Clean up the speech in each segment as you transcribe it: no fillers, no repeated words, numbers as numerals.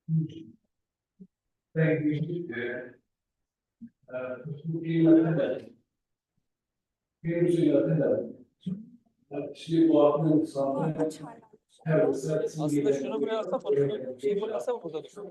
Thank you. Şimdi bu aklın sanatı her Aslında şunu buraya alsam, şunu şeyi buraya alsam burada düşün.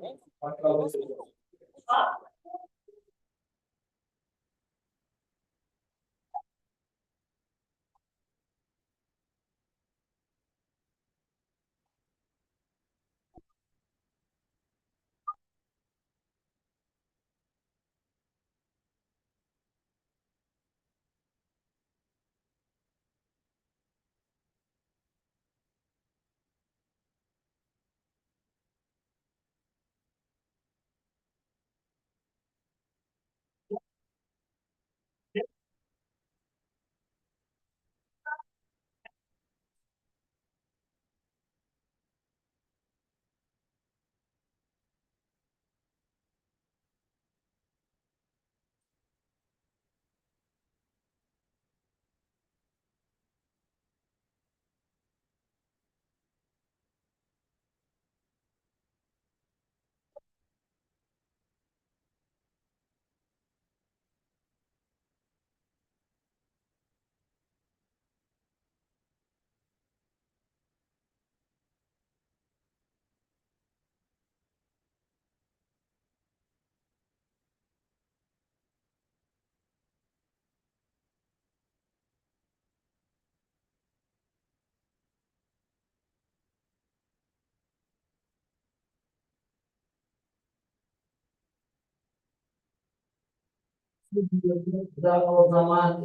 da o zaman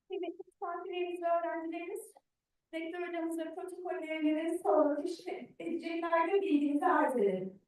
Kıymetli misafirlerimiz ve öğrencilerimiz, rektör hocamız ve protokollerinin salonu teşrif edeceklerdir, bilginizi arz edelim.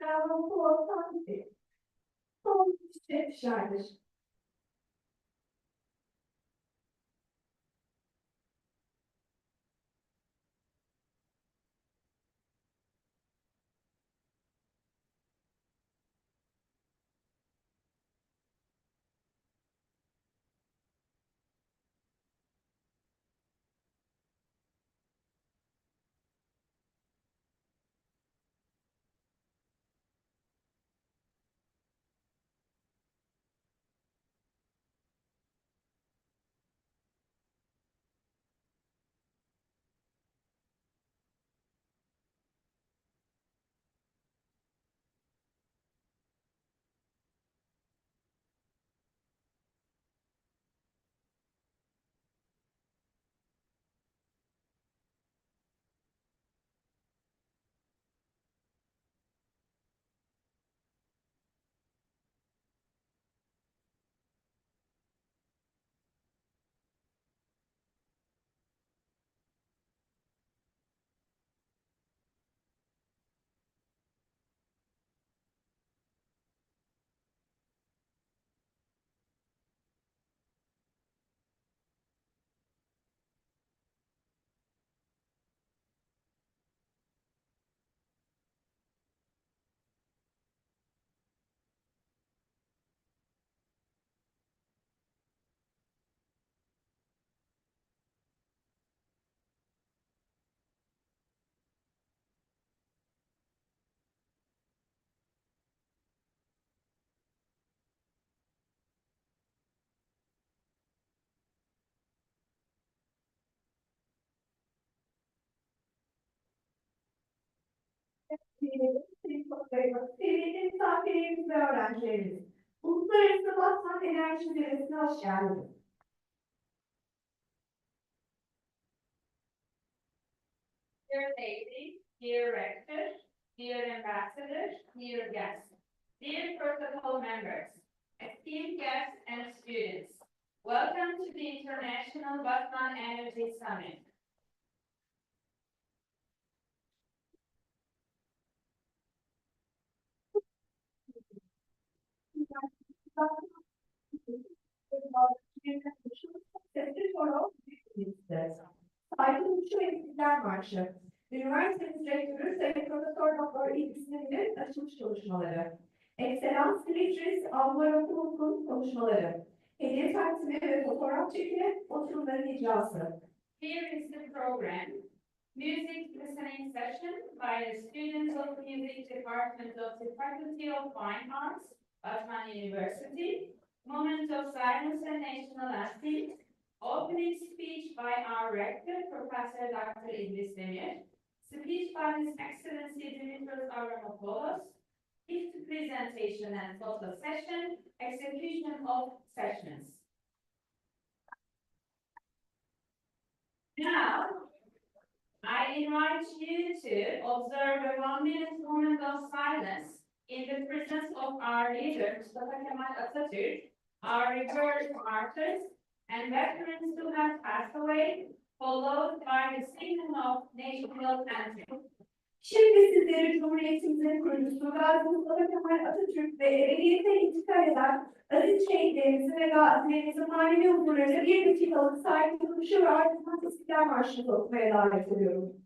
Devamlı ortam gibi. Son işlemişlerdir. Sevgili misafirlerimiz ve öğrencilerimiz. Uluslararası Batman Enerji Zirvesi'ne hoş geldiniz. Dear ladies, dear rector, dear ambassador, dear guests, dear protocol members, esteemed guests and students, welcome to the International Batman Energy Summit. Saygılı Uçu ve İstiklal Marşı. Üniversitemiz Rektörü Sayın Profesör Doktor İdris Demir'in açılış çalışmaları. Excellence Lectures Alvaro Kuluk'un konuşmaları. Hediye taksimi ve fotoğraf çekimi, oturumların icrası. Here is the program. Music listening session by the students of Music Department of the Faculty of Fine Arts, Batman University. Moment of silence and national anthem. Opening speech by our rector, Professor Dr. İdris Demir. Speech by His Excellency Dimitrios Avramopoulos. Gift presentation and photo session. Execution of sessions. Now, I invite you to observe a 1-minute moment of silence in the presence of our leader, Mustafa Kemal Atatürk, our revered martyrs, and veterans who have passed away, followed by the singing of national anthem. Şimdi sizleri Cumhuriyetimizin kurucusu Gazi Mustafa Kemal Atatürk ve ebediyete intikal eden aziz şehitlerimizin ve gazilerimizin manevi huzurlarına bir dakikalık saygı duruşu ve ardından İstiklal Marşı'nı okumaya davet ediyorum.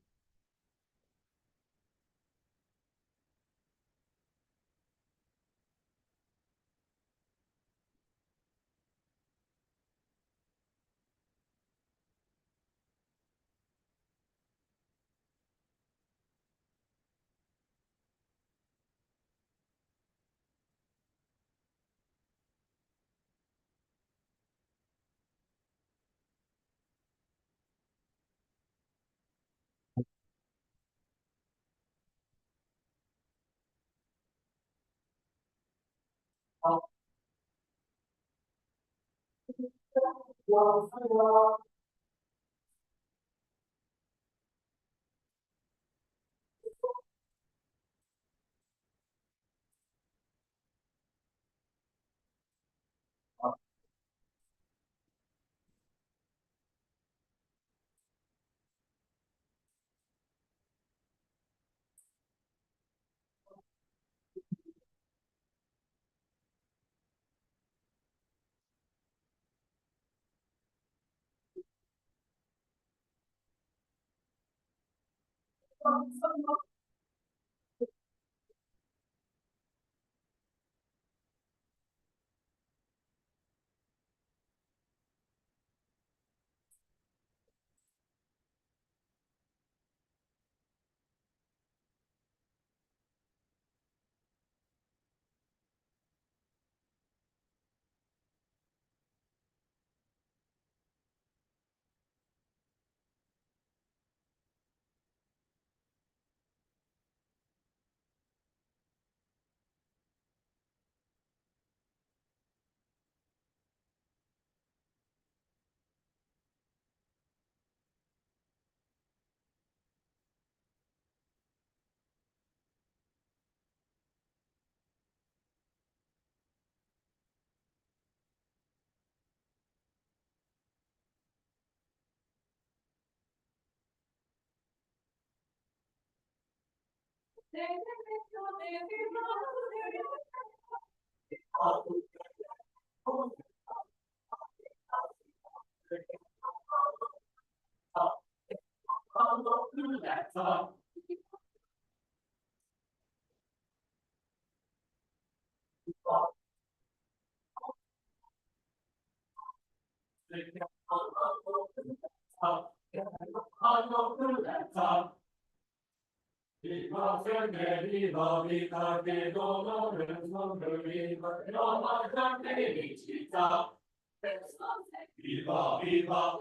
Viva, viva,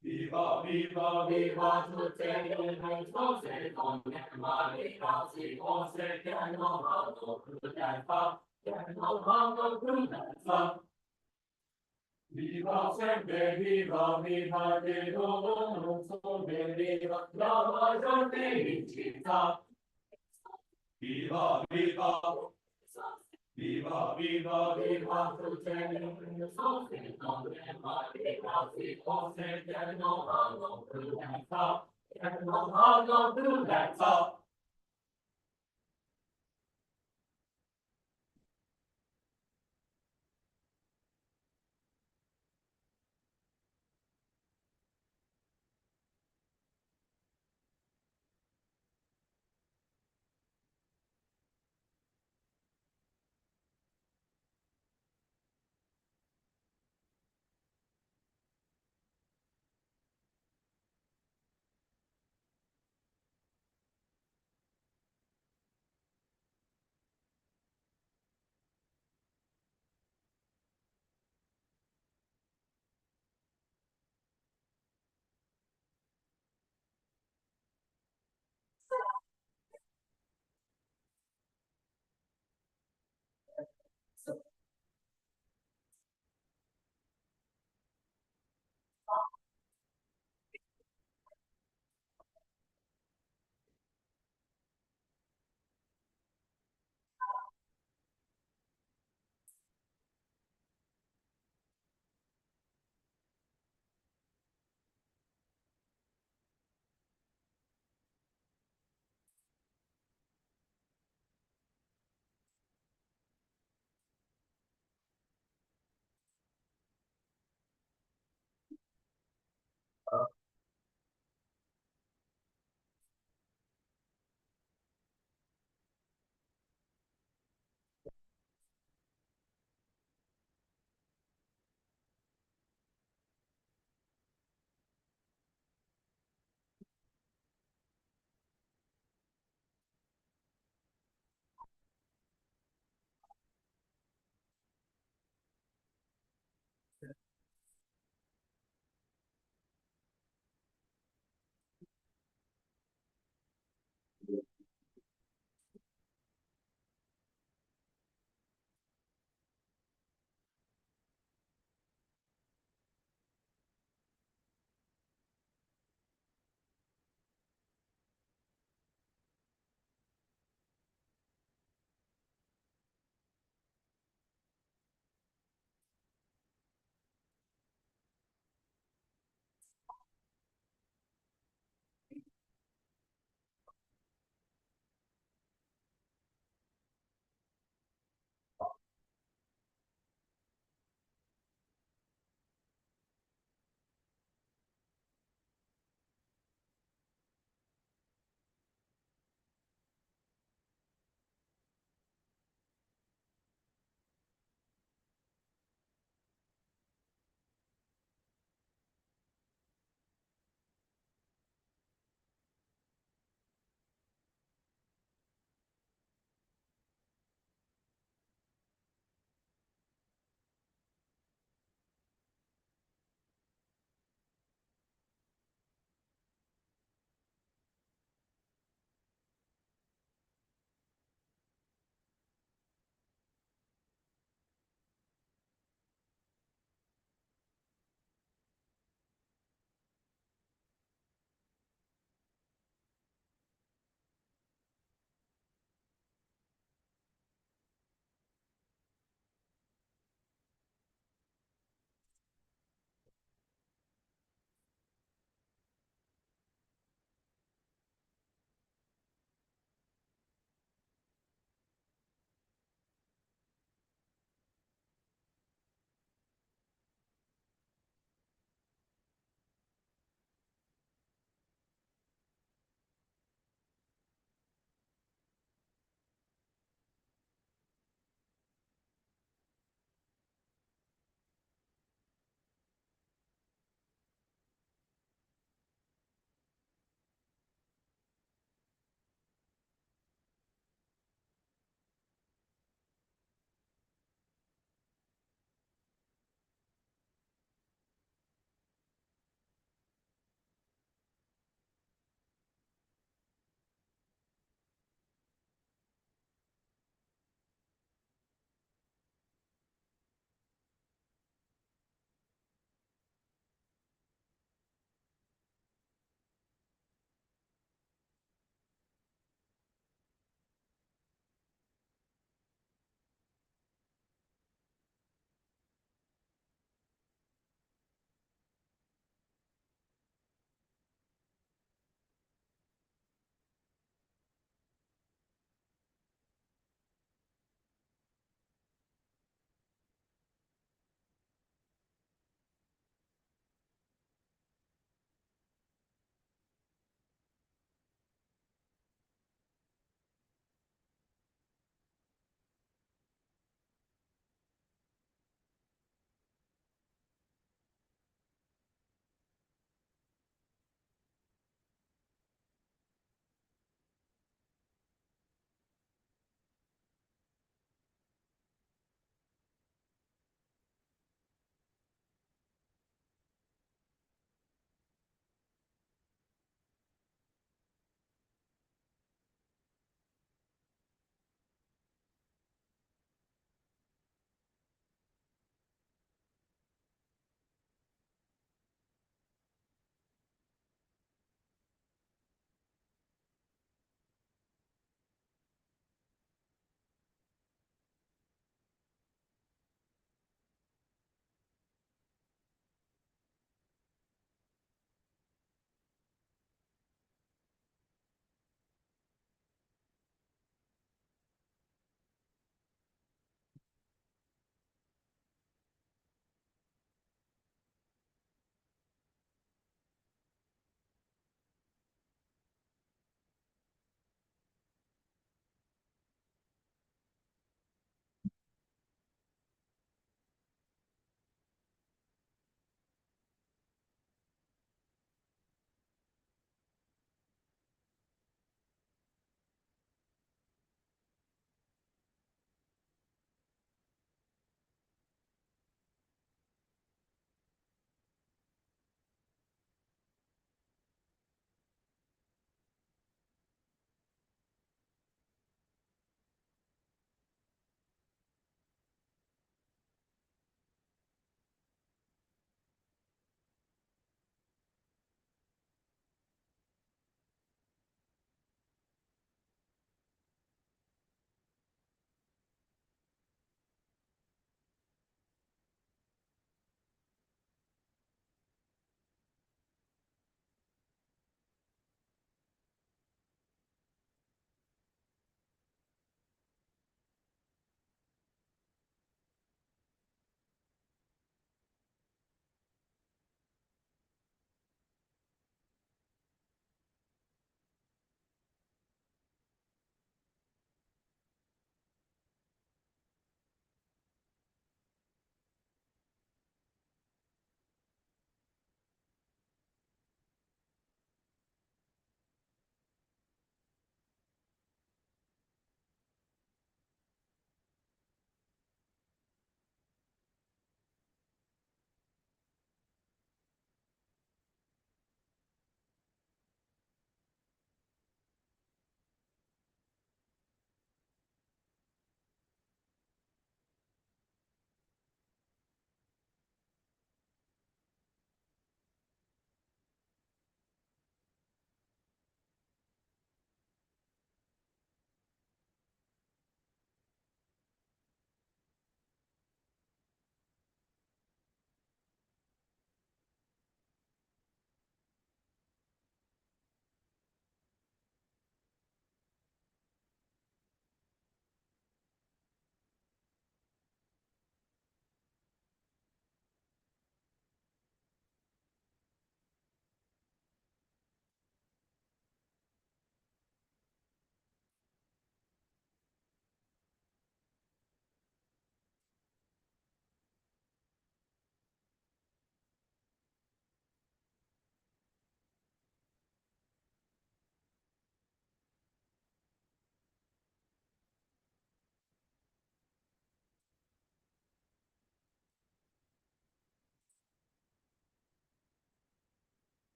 viva, viva, viva, tutte le cose con le mani, casi, cose che non hanno prudenza, che non hanno prudenza. Viva sempre, viva, viva, che non so viva, la maggior felicità. Viva, viva, viva, viva, viva, tutte le cose con le mani, casi, cose che non hanno prudenza, che non hanno prudenza.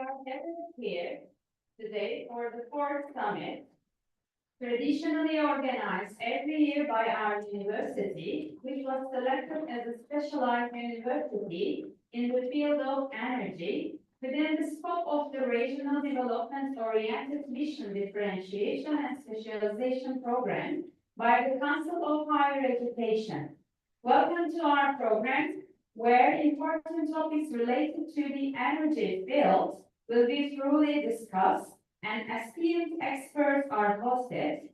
are gathered here today for the fourth summit, traditionally organized every year by our university, which was selected as a specialized university in the field of energy within the scope of the Regional Development Oriented Mission Differentiation and Specialization Program by the Council of Higher Education. Welcome to our program, where important topics related to the energy field will be thoroughly discussed and esteemed experts are hosted.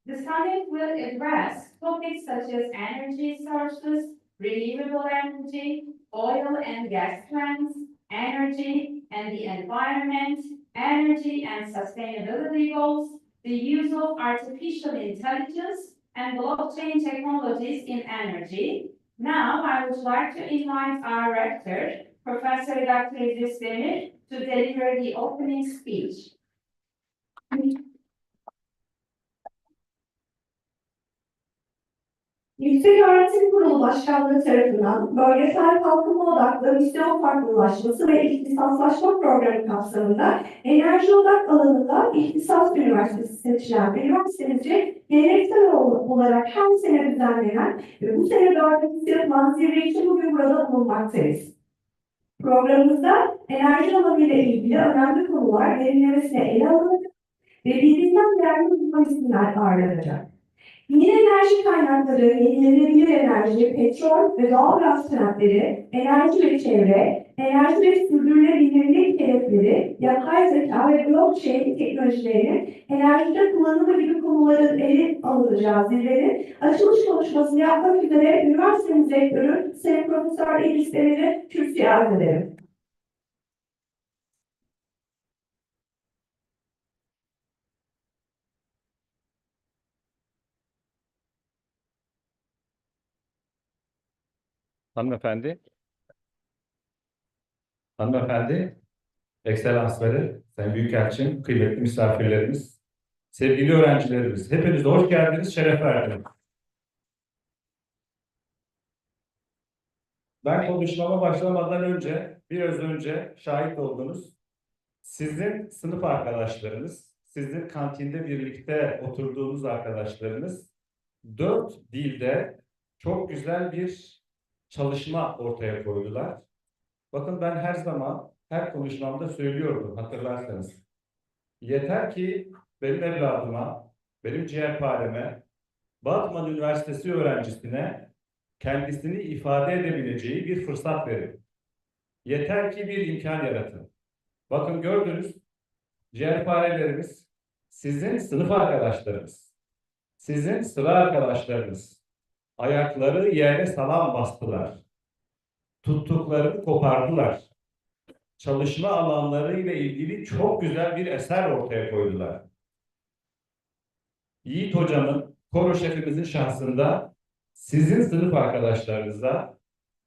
The summit will address topics such as energy sources, renewable energy, oil and gas trends, energy and the environment, energy and sustainability goals, the use of artificial intelligence and blockchain technologies in energy. Now, I would like to invite our rector, Professor Dr. Zirvesi, to deliver the opening speech. Yükseköğretim Kurulu Başkanlığı tarafından bölgesel kalkınma odaklı misyon farklılaşması ve ihtisaslaşma programı kapsamında enerji odak alanında İhtisas Üniversitesi seçilen üniversitemizce geleneksel olarak her sene düzenlenen ve bu sene dördüncüsü yapılan zirve için bugün burada bulunmaktayız. Programımızda enerji alanıyla ilgili önemli konular derinlemesine ele alınacak ve birbirinden değerli uzman isimler ağırlanacak. Yeni enerji kaynakları, yenilenebilir enerji, petrol ve doğal gaz trendleri, enerji ve çevre, enerji ve sürdürülebilirlik hedefleri, yapay zeka ve blockchain teknolojilerinin enerjide kullanımı gibi konuların ele alınacağı zirvenin açılış konuşmasını yapmak üzere üniversitemiz rektörü Sayın Profesör İdris Demir'i kürsüye arz ederim. Hanımefendi, ekselansları, Sayın Büyükelçim, kıymetli misafirlerimiz, sevgili öğrencilerimiz, hepiniz hoş geldiniz, şeref verdiniz. Ben konuşmama başlamadan önce, biraz önce şahit oldunuz. Sizin sınıf arkadaşlarınız, sizin kantinde birlikte oturduğunuz arkadaşlarınız, 4 dilde çok güzel bir çalışma ortaya koydular. Bakın ben her zaman, her konuşmamda söylüyordum hatırlarsanız. Yeter ki benim evladıma, benim ciğerpareme, Batman Üniversitesi öğrencisine kendisini ifade edebileceği bir fırsat verin. Yeter ki bir imkan yaratın. Bakın gördünüz, ciğerparelerimiz sizin sınıf arkadaşlarınız, sizin sıra arkadaşlarınız. Ayakları yere sağlam bastılar. Tuttuklarını kopardılar. Çalışma alanları ile ilgili çok güzel bir eser ortaya koydular. Yiğit hocamın, koro şefimizin şahsında sizin sınıf arkadaşlarınıza,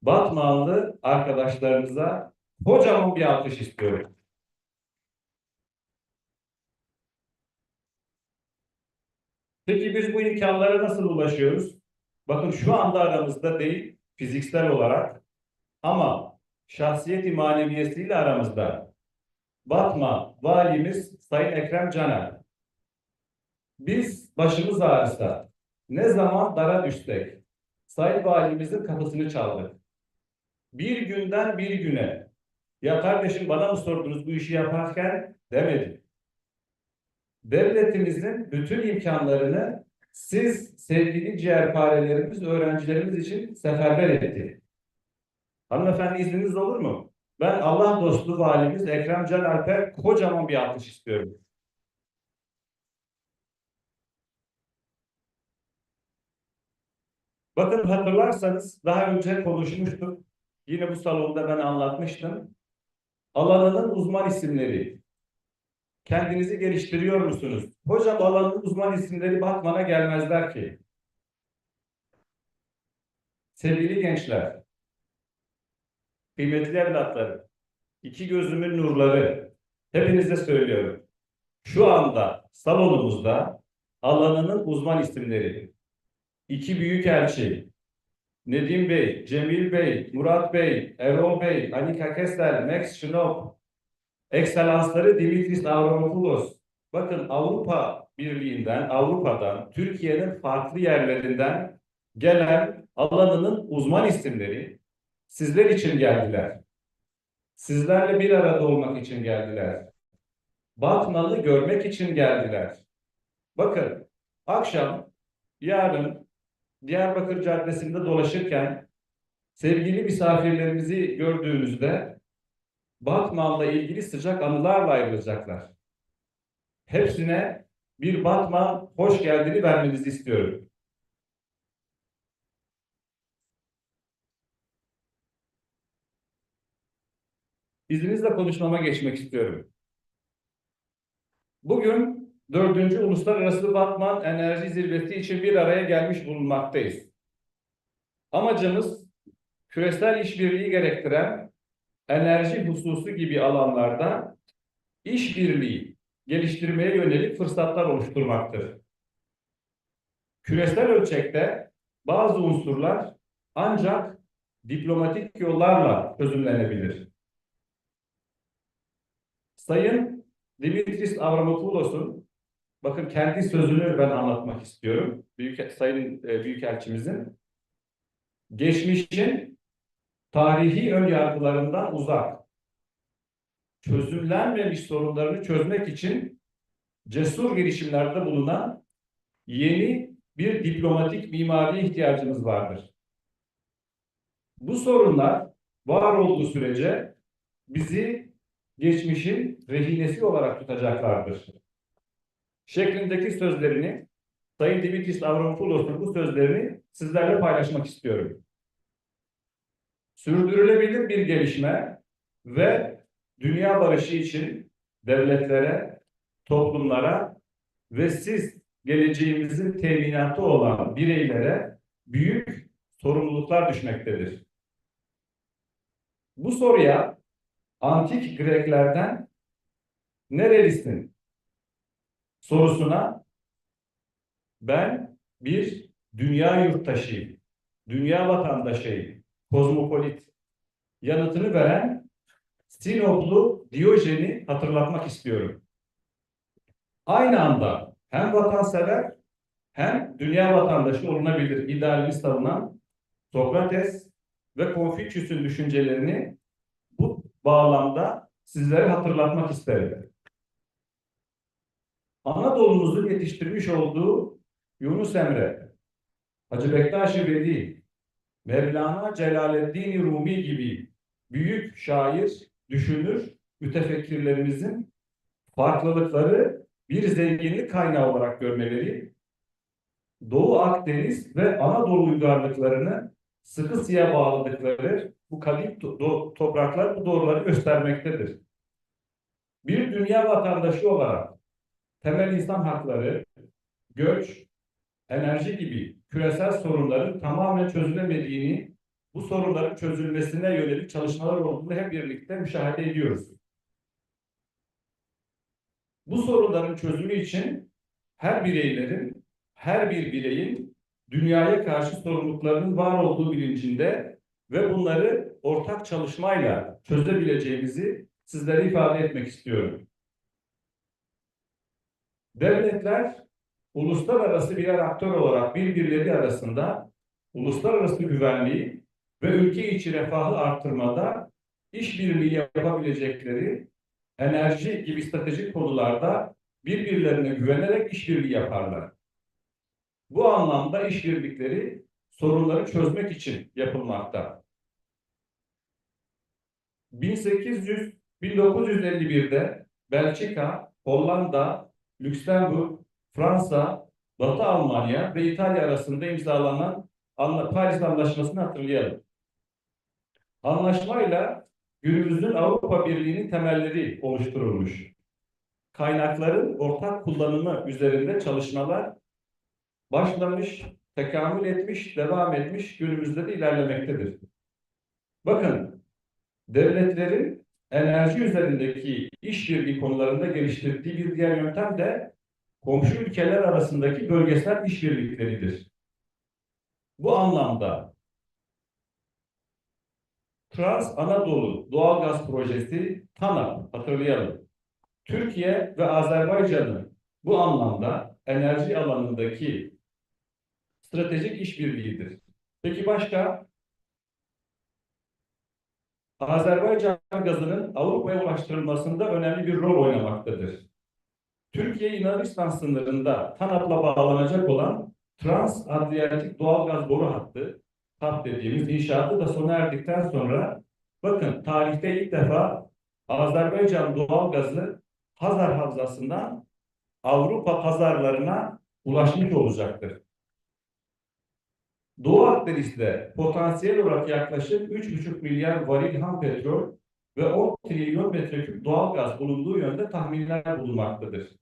Batmanlı arkadaşlarınıza kocaman bir alkış istiyorum. Peki biz bu imkanlara nasıl ulaşıyoruz? Bakın şu anda aramızda değil, fiziksel olarak ama şahsiyet-i maneviyesiyle aramızda. Batman valimiz Sayın Ekrem Caner. Biz başımız ağrısa, ne zaman dara düşsek, Sayın Valimizin kapısını çaldık. Bir günden bir güne, ya kardeşim bana mı sordunuz bu işi yaparken demedik. Devletimizin bütün imkanlarını siz sevgili ciğerparelerimiz, öğrencilerimiz için seferber etti. Hanımefendi izniniz olur mu? Ben Allah dostu valimiz Ekrem Can Alper kocaman bir alkış istiyorum. Bakın hatırlarsanız daha önce konuşmuştuk. Yine bu salonda ben anlatmıştım. Alanının uzman isimleri. Kendinizi geliştiriyor musunuz? Hocam alanın uzman isimleri Batman'a gelmezler ki. Sevgili gençler, kıymetli evlatlarım, iki gözümün nurları, hepinize söylüyorum. Şu anda salonumuzda alanının uzman isimleri. İki büyükelçi, Nedim Bey, Cemil Bey, Murat Bey, Erol Bey, Anika Kestel, Max Şinop, Ekselansları Dimitris Avramopoulos, bakın Avrupa Birliği'nden, Avrupa'dan, Türkiye'nin farklı yerlerinden gelen alanının uzman isimleri sizler için geldiler. Sizlerle bir arada olmak için geldiler. Batman'ı görmek için geldiler. Bakın, akşam, yarın Diyarbakır Caddesi'nde dolaşırken sevgili misafirlerimizi gördüğünüzde Batman'la ilgili sıcak anılarla ayrılacaklar. Hepsine bir Batman hoş geldini vermenizi istiyorum. İzninizle konuşmama geçmek istiyorum. Bugün 4. Uluslararası Batman Enerji Zirvesi için bir araya gelmiş bulunmaktayız. Amacımız küresel işbirliği gerektiren enerji hususu gibi alanlarda işbirliği geliştirmeye yönelik fırsatlar oluşturmaktır. Küresel ölçekte bazı unsurlar ancak diplomatik yollarla çözümlenebilir. Sayın Dimitris Avramopoulos'un, bakın kendi sözünü ben anlatmak istiyorum. Sayın Büyükelçimizin, geçmişin tarihi ön yargılarından uzak, çözümlenmemiş sorunlarını çözmek için cesur girişimlerde bulunan yeni bir diplomatik mimariye ihtiyacımız vardır. Bu sorunlar var olduğu sürece bizi geçmişin rehinesi olarak tutacaklardır. Şeklindeki sözlerini, Sayın Dimitris Avramopoulos'un bu sözlerini sizlerle paylaşmak istiyorum. Sürdürülebilir bir gelişme ve dünya barışı için devletlere, toplumlara ve siz geleceğimizin teminatı olan bireylere büyük sorumluluklar düşmektedir. Bu soruya antik Greklerden nerelisin sorusuna ben bir dünya yurttaşıyım, dünya vatandaşıyım, kozmopolit yanıtını veren Sinoplu Diyojen'i hatırlatmak istiyorum. Aynı anda hem vatansever hem dünya vatandaşı olunabilir idealini savunan Sokrates ve Konfüçyüs'ün düşüncelerini bu bağlamda sizlere hatırlatmak isterim. Anadolu'muzun yetiştirmiş olduğu Yunus Emre, Hacı Bektaş-ı Veli, Mevlana Celaleddin Rumi gibi büyük şair, düşünür, mütefekkirlerimizin farklılıkları bir zenginlik kaynağı olarak görmeleri, Doğu Akdeniz ve Anadolu uygarlıklarını sıkı sıya bağladıkları bu kadim topraklar bu doğruları göstermektedir. Bir dünya vatandaşı olarak temel insan hakları, göç, enerji gibi küresel sorunların tamamen çözülemediğini, bu sorunların çözülmesine yönelik çalışmalar olduğunu hep birlikte müşahede ediyoruz. Bu sorunların çözümü için her bir bireyin dünyaya karşı sorumluluklarının var olduğu bilincinde ve bunları ortak çalışmayla çözebileceğimizi sizlere ifade etmek istiyorum. Devletler uluslararası birer aktör olarak birbirleri arasında uluslararası güvenliği ve ülke içi refahı artırmada işbirliği yapabilecekleri enerji gibi stratejik konularda birbirlerine güvenerek işbirliği yaparlar. Bu anlamda işbirlikleri sorunları çözmek için yapılmakta. 1951'de Belçika, Hollanda, Lüksemburg, Fransa, Batı Almanya ve İtalya arasında imzalanan Paris Anlaşması'nı hatırlayalım. Anlaşmayla günümüzün Avrupa Birliği'nin temelleri oluşturulmuş. Kaynakların ortak kullanımı üzerinde çalışmalar başlamış, tekamül etmiş, devam etmiş, günümüzde de ilerlemektedir. Bakın, devletlerin enerji üzerindeki işbirliği konularında geliştirdiği bir diğer yöntem de komşu ülkeler arasındaki bölgesel işbirlikleridir. Bu anlamda Trans Anadolu Doğalgaz Projesi TANAP, hatırlayalım. Türkiye ve Azerbaycan'ın bu anlamda enerji alanındaki stratejik işbirliğidir. Peki başka? Azerbaycan gazının Avrupa'ya ulaştırılmasında önemli bir rol oynamaktadır. Türkiye-Yunanistan sınırında TANAP'la bağlanacak olan Trans-Adriyatik Doğalgaz Boru Hattı, TAP dediğimiz inşaatı da sona erdikten sonra bakın tarihte ilk defa Azerbaycan doğalgazı Hazar Havzası'ndan Avrupa pazarlarına ulaşmış olacaktır. Doğu Akdeniz'de potansiyel olarak yaklaşık 3,5 milyar varil ham petrol ve 10 trilyon metreküp doğalgaz bulunduğu yönde tahminler bulunmaktadır.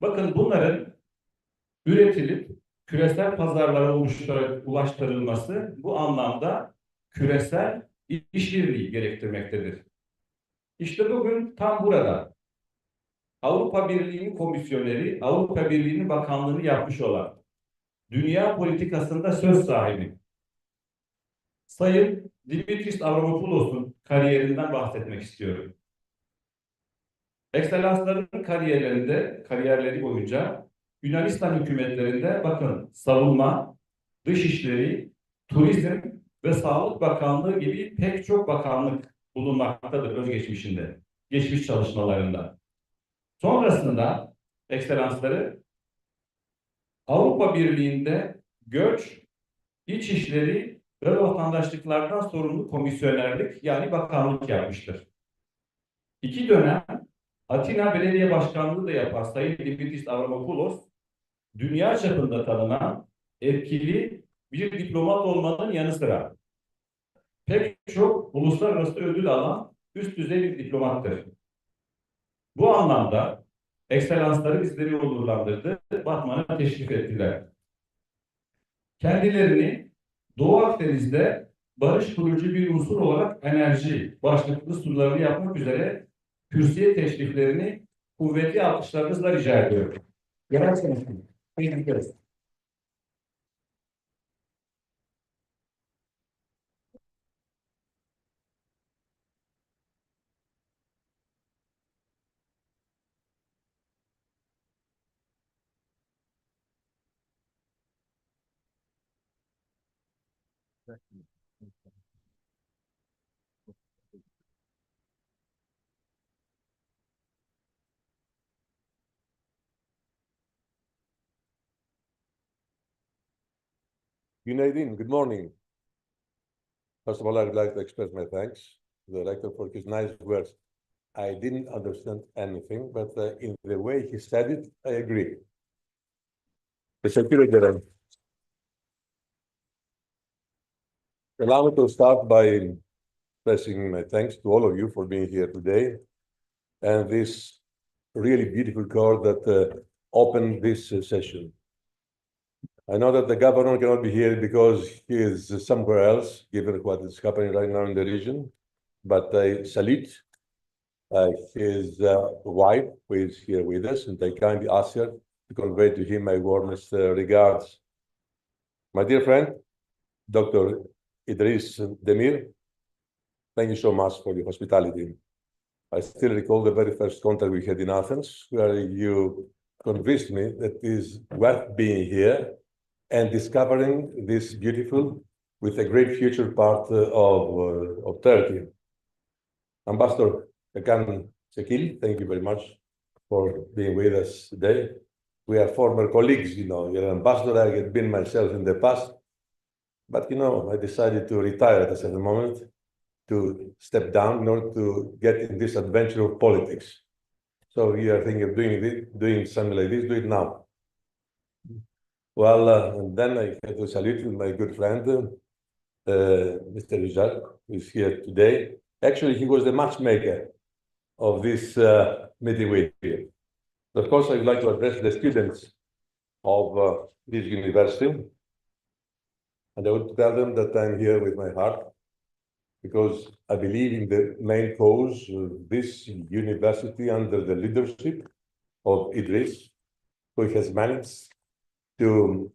Bakın bunların üretilip küresel pazarlara ulaştırılması bu anlamda küresel işbirliği gerektirmektedir. İşte bugün tam burada Avrupa Birliği'nin komisyoneri, Avrupa Birliği'nin bakanlığını yapmış olan dünya politikasında söz sahibi Sayın Dimitris Avramopoulos'un kariyerinden bahsetmek istiyorum. Ekselansların kariyerleri boyunca Yunanistan hükümetlerinde bakın savunma, dışişleri, turizm ve Sağlık Bakanlığı gibi pek çok bakanlık bulunmaktadır özgeçmişinde, geçmiş çalışmalarında. Sonrasında ekselansları Avrupa Birliği'nde göç, iç işleri ve vatandaşlıklardan sorumlu komisyonerlik yani bakanlık yapmıştır. 2 dönem Atina Belediye Başkanlığı da yapan Sayın Dimitris Avramopoulos, dünya çapında tanınan etkili bir diplomat olmanın yanı sıra pek çok uluslararası ödül alan üst düzey bir diplomattır. Bu anlamda ekselansları bizleri onurlandırdı, Batman'a teşrif ettiler. Kendilerini Doğu Akdeniz'de barış kurucu bir unsur olarak enerji başlıklı sunumlarını yapmak üzere kürsüye teşriflerini kuvvetli alkışlarınızla rica ediyorum. Genel Sekreterim, teşekkür ederiz. Günaydın, good morning. First of all, I would like to express my thanks to the rector for his nice words. I didn't understand anything, but in the way he said it, I agree. Teşekkür ederim. Allow me to start by expressing my thanks to all of you for being here today and this really beautiful chord that opened this session. I know that the governor cannot be here because he is somewhere else, given what is happening right now in the region. But I salute his wife, who is here with us, and I kindly ask her to convey to him my warmest regards. My dear friend, Dr. Idris Demir, thank you so much for your hospitality. I still recall the very first contact we had in Athens, where you convinced me that it is worth being here and discovering this beautiful, with a great future part of Turkey. Ambassador Hakan Sekil, thank you very much for being with us today. We are former colleagues, you know. You're an ambassador, I had been myself in the past, but you know, I decided to retire at a certain moment, to step down in order to get in this adventure of politics. So you are thinking of doing something like this, do it now. Well, and then I had to salute my good friend, Mr. Rizal, who is here today. Actually, he was the matchmaker of this meeting with you. Of course, I would like to address the students of this university. And I would tell them that I'm here with my heart, because I believe in the main cause of this university under the leadership of Idris, who has managed to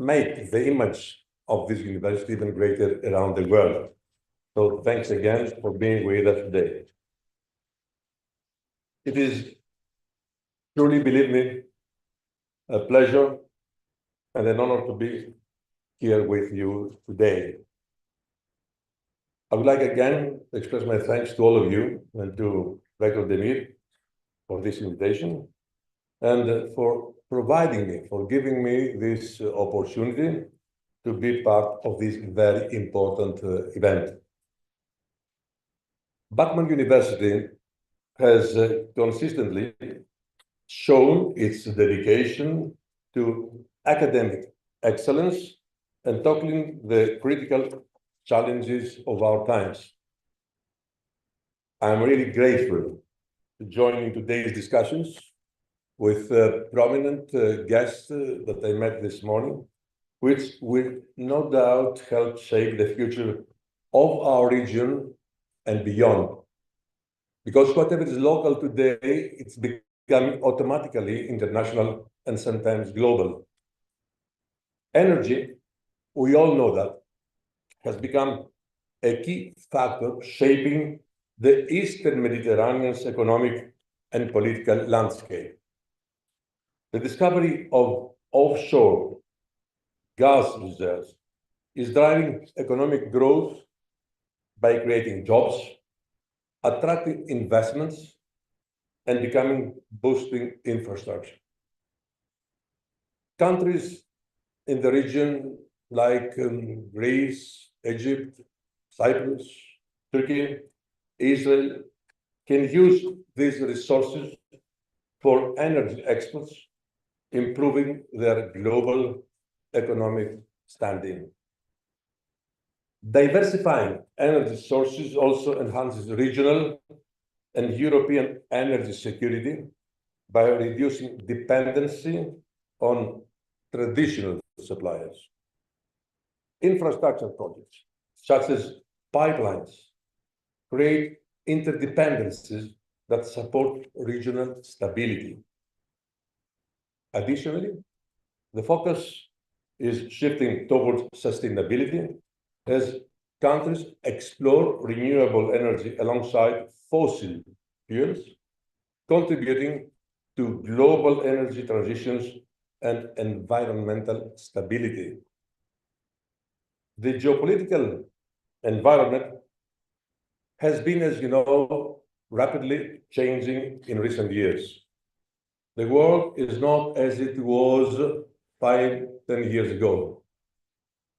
make the image of this university even greater around the world. So thanks again for being with us today. It is truly, believe me, a pleasure and an honor to be here with you today. I would like again to express my thanks to all of you and to Rector Demir for this invitation and for giving me this opportunity to be part of this very important event. Batman University has consistently shown its dedication to academic excellence and tackling the critical challenges of our times. I'm really grateful to join in today's discussions with prominent guests that I met this morning, which will no doubt help shape the future of our region and beyond. Because whatever is local today, it's becoming automatically international and sometimes global. Energy, we all know that, has become a key factor shaping the Eastern Mediterranean's economic and political landscape. The discovery of offshore gas reserves is driving economic growth by creating jobs, attracting investments, and boosting infrastructure. Countries in the region like Greece, Egypt, Cyprus, Turkey, Israel can use these resources for energy exports, improving their global economic standing. Diversifying energy sources also enhances regional and European energy security by reducing dependency on traditional suppliers. Infrastructure projects, such as pipelines, create interdependencies that support regional stability. Additionally, the focus is shifting towards sustainability as countries explore renewable energy alongside fossil fuels, contributing to global energy transitions and environmental stability. The geopolitical environment has been, as you know, rapidly changing in recent years. The world is not as it was 5, 10 years ago.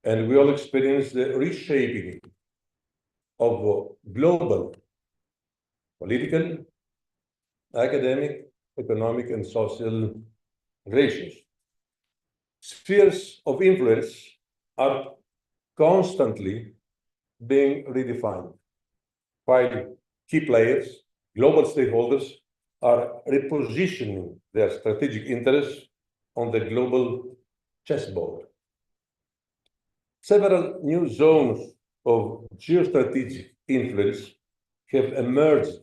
And we all experience the reshaping of global political, academic, economic, and social relations. Spheres of influence are constantly being redefined, while key players, global stakeholders, are repositioning their strategic interests on the global chessboard. Several new zones of geostrategic influence have emerged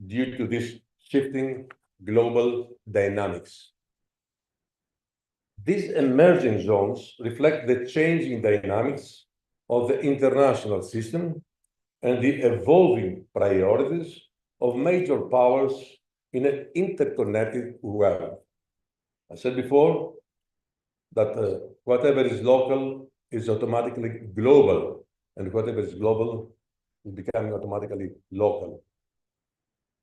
due to this shifting global dynamics. These emerging zones reflect the changing dynamics of the international system and the evolving priorities of major powers in an interconnected world. I said before that whatever is local is automatically global, and whatever is global is becoming automatically local.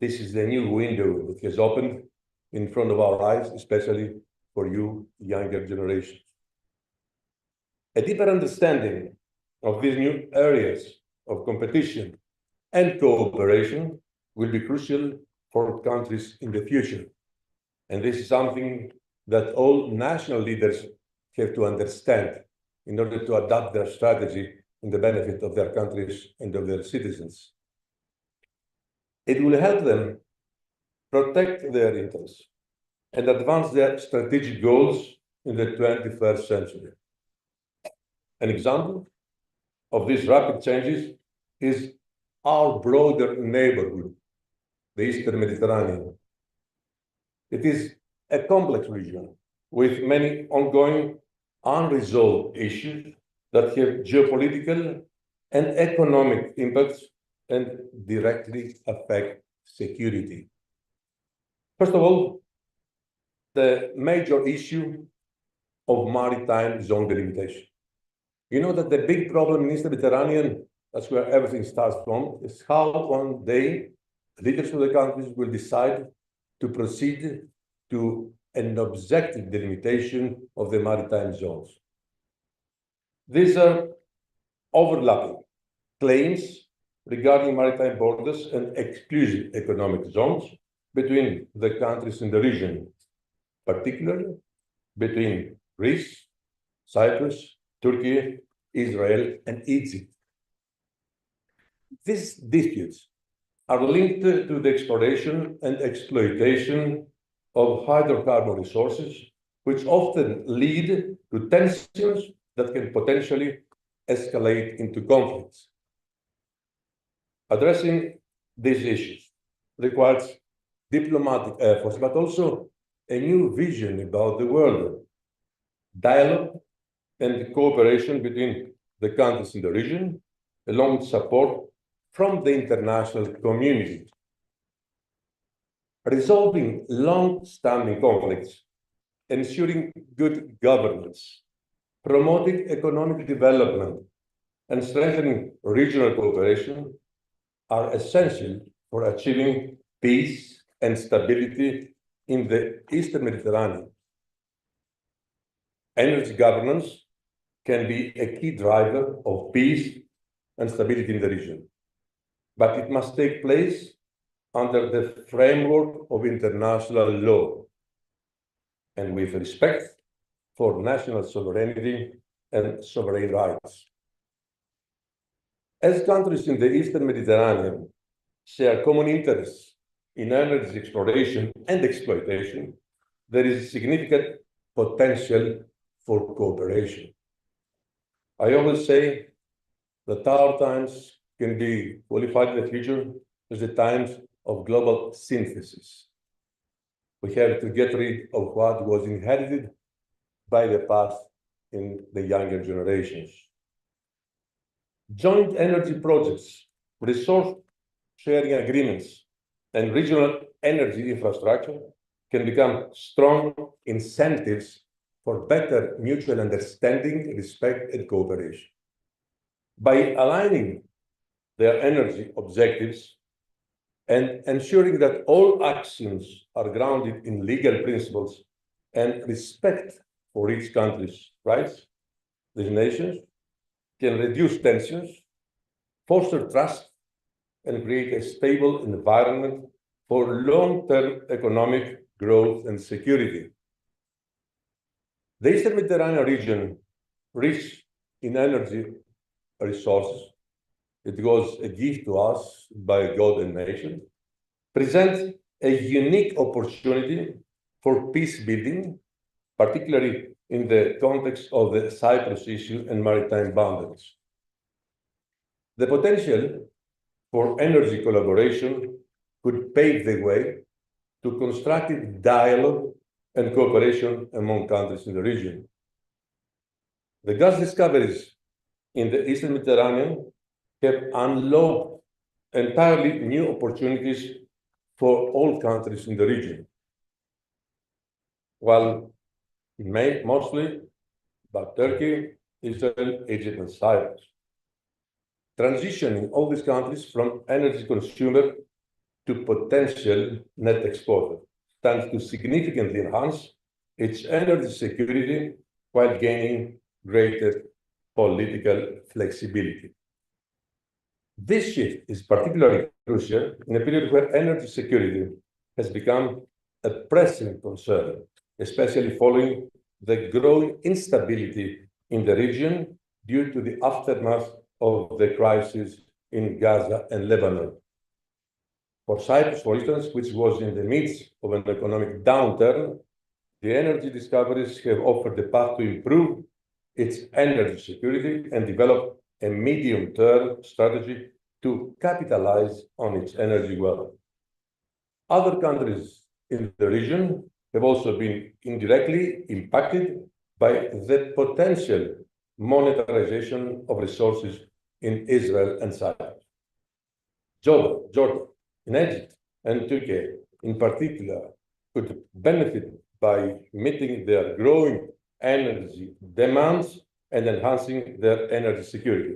This is the new window that has opened in front of our eyes, especially for you younger generations. A deeper understanding of these new areas of competition and cooperation will be crucial for countries in the future. And this is something that all national leaders have to understand in order to adapt their strategy in the benefit of their countries and of their citizens. It will help them protect their interests and advance their strategic goals in the 21st century. An example of these rapid changes is our broader neighborhood, the Eastern Mediterranean. It is a complex region with many ongoing unresolved issues that have geopolitical, and economic impacts and directly affect security. First of all, the major issue of maritime zone delimitation. You know that the big problem in East Mediterranean, that's where everything starts from, is how one day leaders of the countries will decide to proceed to an objective delimitation of the maritime zones. These are overlapping claims regarding maritime borders and exclusive economic zones between the countries in the region, particularly between Greece, Cyprus, Turkey, Israel, and Egypt. These disputes are linked to the exploration and exploitation of hydrocarbon resources, which often lead to tensions that can potentially escalate into conflicts. Addressing these issues requires diplomatic efforts, but also a new vision about the world, dialogue and cooperation between the countries in the region, along with support from the international community. Resolving long-standing conflicts, ensuring good governance, promoting economic development, and strengthening regional cooperation are essential for achieving peace and stability in the Eastern Mediterranean. Energy governance can be a key driver of peace and stability in the region, but it must take place under the framework of international law and with respect for national sovereignty and sovereign rights. As countries in the Eastern Mediterranean share common interests in energy exploration and exploitation, there is significant potential for cooperation. I always say that our times can be qualified in the future as the times of global synthesis. We have to get rid of what was inherited by the past in the younger generations. Joint energy projects, resource sharing agreements, and regional energy infrastructure can become strong incentives for better mutual understanding, respect, and cooperation. By aligning their energy objectives and ensuring that all actions are grounded in legal principles and respect for each country's rights, these nations can reduce tensions, foster trust, and create a stable environment for long-term economic growth and security. The Eastern Mediterranean region, rich in energy resources, it was a gift to us by God and nation, presents a unique opportunity for peace building, particularly in the context of the Cyprus issue and maritime boundaries. The potential for energy collaboration could pave the way to constructive dialogue and cooperation among countries in the region. The gas discoveries in the Eastern Mediterranean have unlocked entirely new opportunities for all countries in the region. While mostly about Turkey, Israel, Egypt, and Cyprus. Transitioning all these countries from energy consumer to potential net exporter stands to significantly enhance its energy security while gaining greater political flexibility. This shift is particularly crucial in a period where energy security has become a pressing concern, especially following the growing instability in the region due to the aftermath of the crisis in Gaza and Lebanon. For Cyprus, for instance, which was in the midst of an economic downturn, the energy discoveries have offered the path to improve its energy security and develop a medium-term strategy to capitalize on its energy wealth. Other countries in the region have also been indirectly impacted by the potential monetization of resources in Israel and Cyprus. Jordan, in Egypt, and Turkey, in particular, could benefit by meeting their growing energy demands and enhancing their energy security.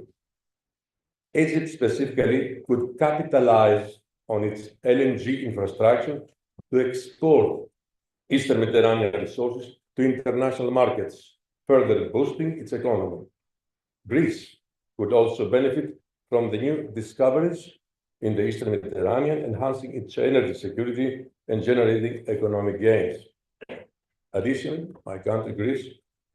Egypt specifically could capitalize on its LNG infrastructure to export Eastern Mediterranean resources to international markets, further boosting its economy. Greece could also benefit from the new discoveries in the Eastern Mediterranean, enhancing its energy security and generating economic gains. Additionally, my country, Greece,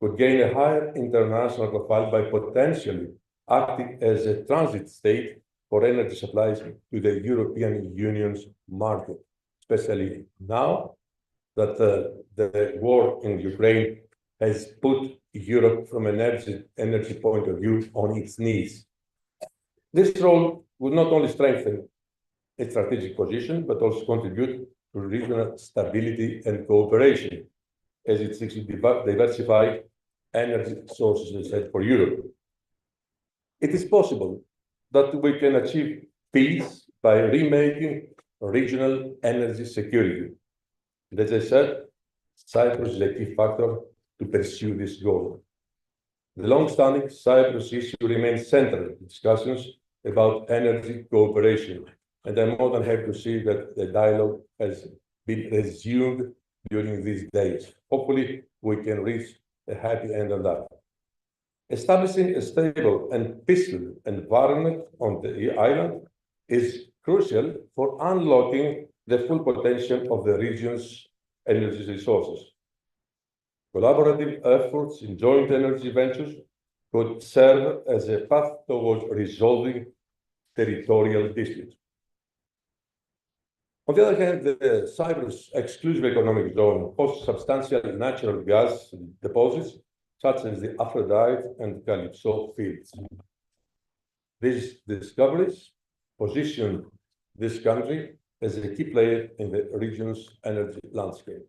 could gain a higher international profile by potentially acting as a transit state for energy supplies to the European Union's market, especially now that the war in Ukraine has put Europe from an energy point of view on its knees. This role would not only strengthen its strategic position, but also contribute to regional stability and cooperation as it seeks to diversify energy sources instead for Europe. It is possible that we can achieve peace by remaking regional energy security. And as I said, Cyprus is a key factor to pursue this goal. The long-standing Cyprus issue remains central to discussions about energy cooperation, and I'm more than happy to see that the dialogue has been resumed during these days. Hopefully, we can reach a happy end on that. Establishing a stable and peaceful environment on the island is crucial for unlocking the full potential of the region's energy resources. Collaborative efforts in joint energy ventures could serve as a path towards resolving territorial disputes. On the other hand, the Cyprus exclusive economic zone hosts substantial natural gas deposits, such as the Aphrodite and Calypso fields. These discoveries position this country as a key player in the region's energy landscape.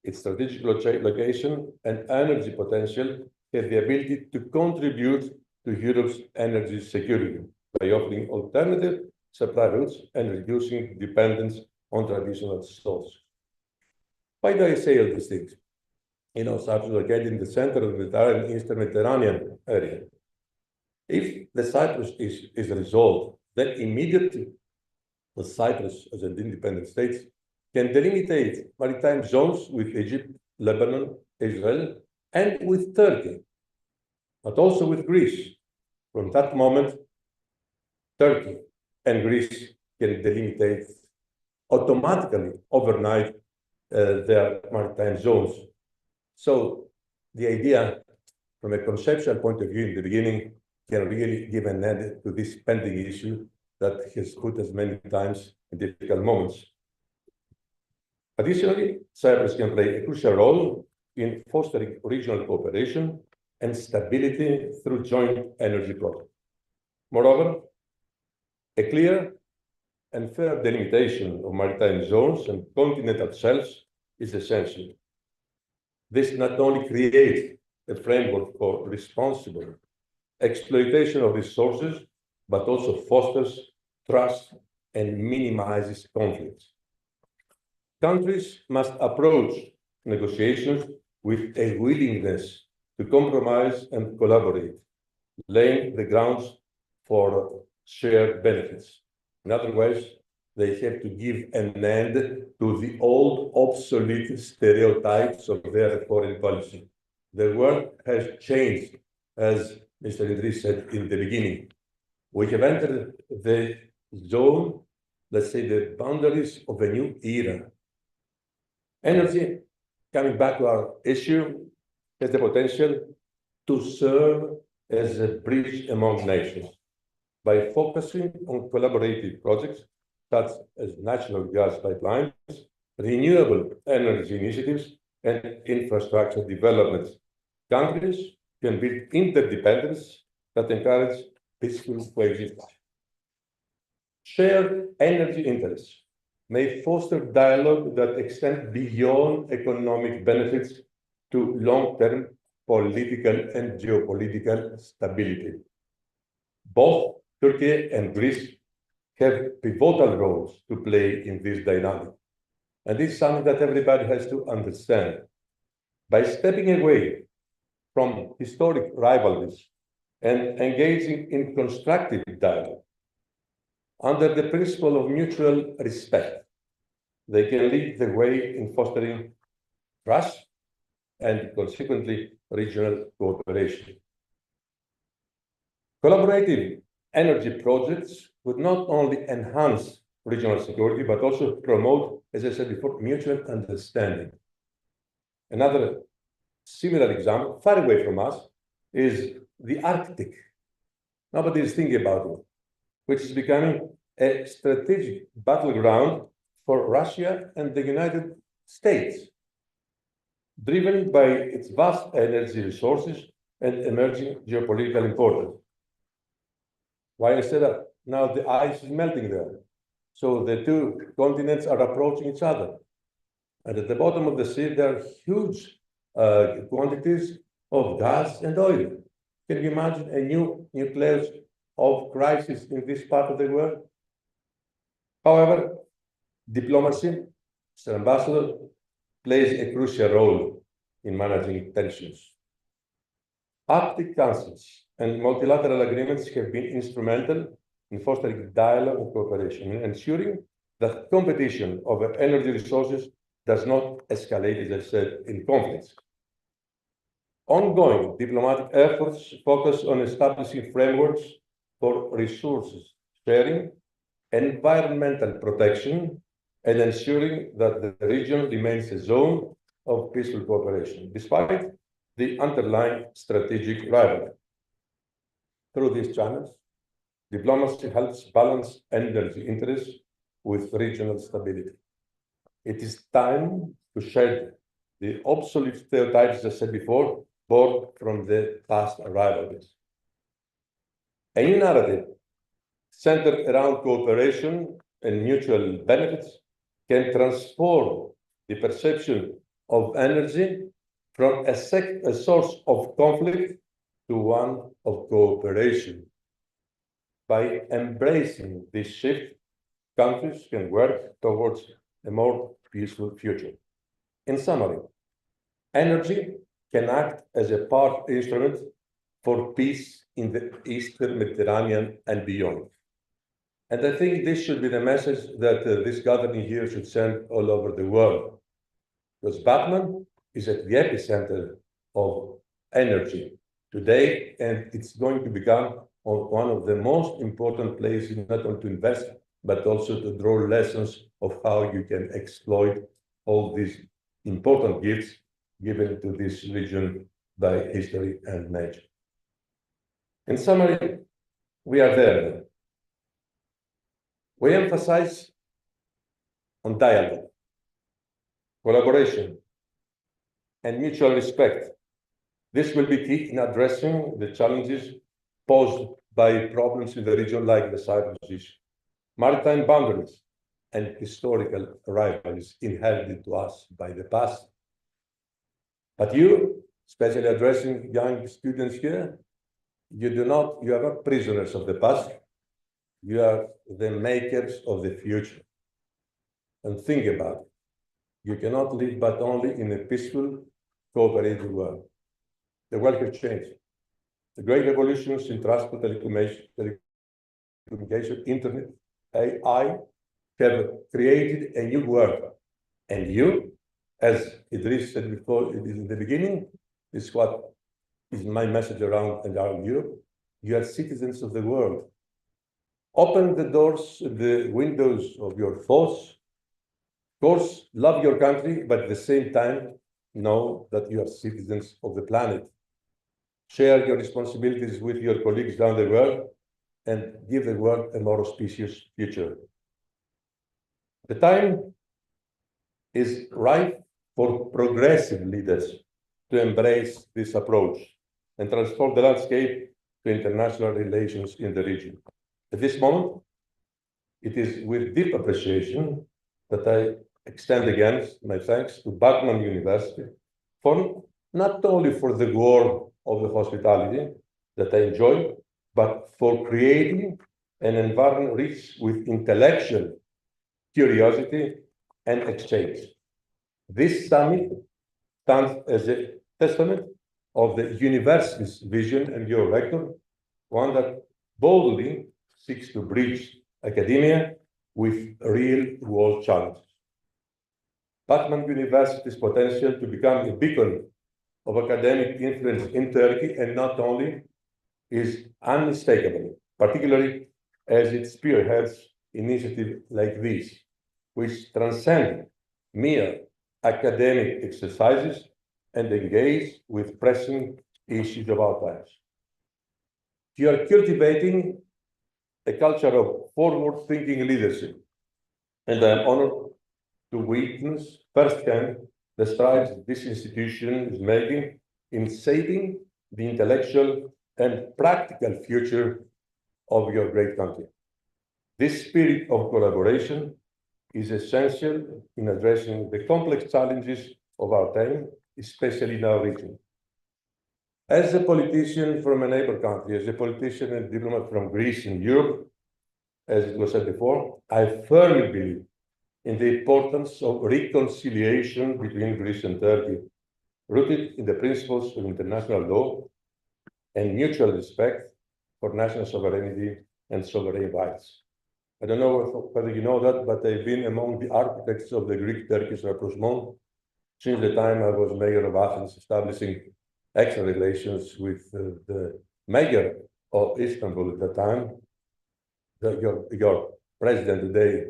Its strategic location and energy potential have the ability to contribute to Europe's energy security by offering alternative supply routes and reducing dependence on traditional sources. Why do I say all these things? Cyprus is located in the center of the Eastern Mediterranean area. If the Cyprus is resolved, then immediately the Cyprus as an independent state can delimitate maritime zones with Egypt, Lebanon, Israel, and with Turkey, but also with Greece. From that moment, Turkey and Greece can delimitate automatically overnight their maritime zones. So the idea, from a conceptual point of view in the beginning, can really give an end to this pending issue that has put us many times in difficult moments. Additionally, Cyprus can play a crucial role in fostering regional cooperation and stability through joint energy projects. Moreover, a clear and fair delimitation of maritime zones and continental shelves is essential. This not only creates a framework for responsible exploitation of resources, but also fosters trust and minimizes conflicts. Countries must approach negotiations with a willingness to compromise and collaborate, laying the grounds for shared benefits. In other words, they have to give an end to the old obsolete stereotypes of their foreign policy. The world has changed, as Mr. Idris said in the beginning. We have entered the zone, let's say, the boundaries of a new era. Energy, coming back to our issue, has the potential to serve as a bridge among nations by focusing on collaborative projects such as natural gas pipelines, renewable energy initiatives, and infrastructure developments. Countries can build interdependence that encourage peaceful coexistence. Shared energy interests may foster dialogue that extend beyond economic benefits to long-term political and geopolitical stability. Both Turkey and Greece have pivotal roles to play in this dynamic. And this is something that everybody has to understand. By stepping away from historic rivalries and engaging in constructive dialogue, under the principle of mutual respect, they can lead the way in fostering trust and consequently regional cooperation. Collaborative energy projects would not only enhance regional security, but also promote, as I said before, mutual understanding. Another similar example, far away from us, is the Arctic. Nobody is thinking about it, which is becoming a strategic battleground for Russia and the United States, driven by its vast energy resources and emerging geopolitical importance. Why I say that? Now the ice is melting there. So the two continents are approaching each other. And at the bottom of the sea, there are huge quantities of gas and oil. Can you imagine a new nucleus of crisis in this part of the world? However, diplomacy, Mr. Ambassador, plays a crucial role in managing tensions. Arctic councils and multilateral agreements have been instrumental in fostering dialogue and cooperation, and ensuring that competition over energy resources does not escalate, as I said, in conflicts. Ongoing diplomatic efforts focus on establishing frameworks for resources sharing, environmental protection, and ensuring that the region remains a zone of peaceful cooperation, despite the underlying strategic rivalry. Through these channels, diplomacy helps balance energy interests with regional stability. It is time to shed the obsolete stereotypes, as I said before, born from the past rivalries. A new narrative centered around cooperation and mutual benefits can transform the perception of energy from a source of conflict to one of cooperation. By embracing this shift, countries can work towards a more peaceful future. In summary, energy can act as a powerful instrument for peace in the Eastern Mediterranean and beyond. And I think this should be the message that this gathering here should send all over the world. Because Batman is at the epicenter of energy today, and it's going to become one of the most important places not only to invest, but also to draw lessons of how you can exploit all these important gifts given to this region by history and nature. In summary, we are there. We emphasize on dialogue, collaboration, and mutual respect. This will be key in addressing the challenges posed by problems in the region like the Cyprus issue, maritime boundaries, and historical rivalries inherited to us by the past. But you, especially addressing young students here, you are not prisoners of the past. You are the makers of the future. And think about it. You cannot live but only in a peaceful, cooperative world. The world has changed. The great revolutions in transport, telecommunication, internet, AI have created a new world. And you, as Idris said before in the beginning, is what is my message around Europe. You are citizens of the world. Open the doors, the windows of your thoughts. Of course, love your country, but at the same time, know that you are citizens of the planet. Share your responsibilities with your colleagues down the world and give the world a more auspicious future. The time is right for progressive leaders to embrace this approach and transform the landscape to international relations in the region. At this moment, it is with deep appreciation that I extend again my thanks to Bachmann University for not only for the warmth of the hospitality that I enjoy, but for creating an environment rich with intellectual curiosity and exchange. This summit stands as a testament of the university's vision and your rector, one that boldly seeks to bridge academia with real-world challenges. Batman University's potential to become a beacon of academic influence in Turkey and not only is unmistakable, particularly as it spearheads initiatives like this, which transcend mere academic exercises and engage with pressing issues of our times. You are cultivating a culture of forward-thinking leadership, and I am honored to witness firsthand the strides this institution is making in shaping the intellectual and practical future of your great country. This spirit of collaboration is essential in addressing the complex challenges of our time, especially in our region. As a politician from a neighbor country, as a politician and diplomat from Greece and Europe, as it was said before, I firmly believe in the importance of reconciliation between Greece and Turkey, rooted in the principles of international law and mutual respect for national sovereignty and sovereign rights. I don't know whether you know that, but I've been among the architects of the Greek-Turkish rapprochement since the time I was mayor of Athens, establishing excellent relations with the mayor of Istanbul at the time, your president today,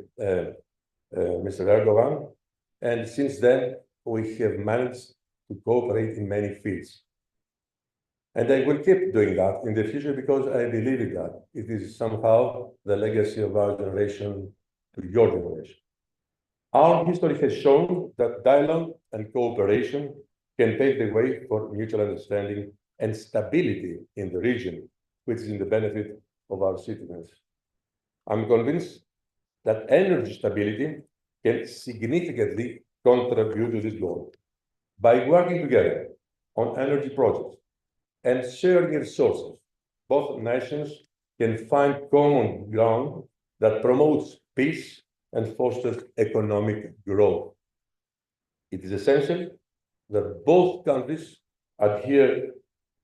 Mr. Erdogan. And since then, we have managed to cooperate in many fields. And I will keep doing that in the future because I believe in that. It is somehow the legacy of our generation to your generation. Our history has shown that dialogue and cooperation can pave the way for mutual understanding and stability in the region, which is in the benefit of our citizens. I'm convinced that energy stability can significantly contribute to this goal. By working together on energy projects and sharing resources, both nations can find common ground that promotes peace and fosters economic growth. It is essential that both countries adhere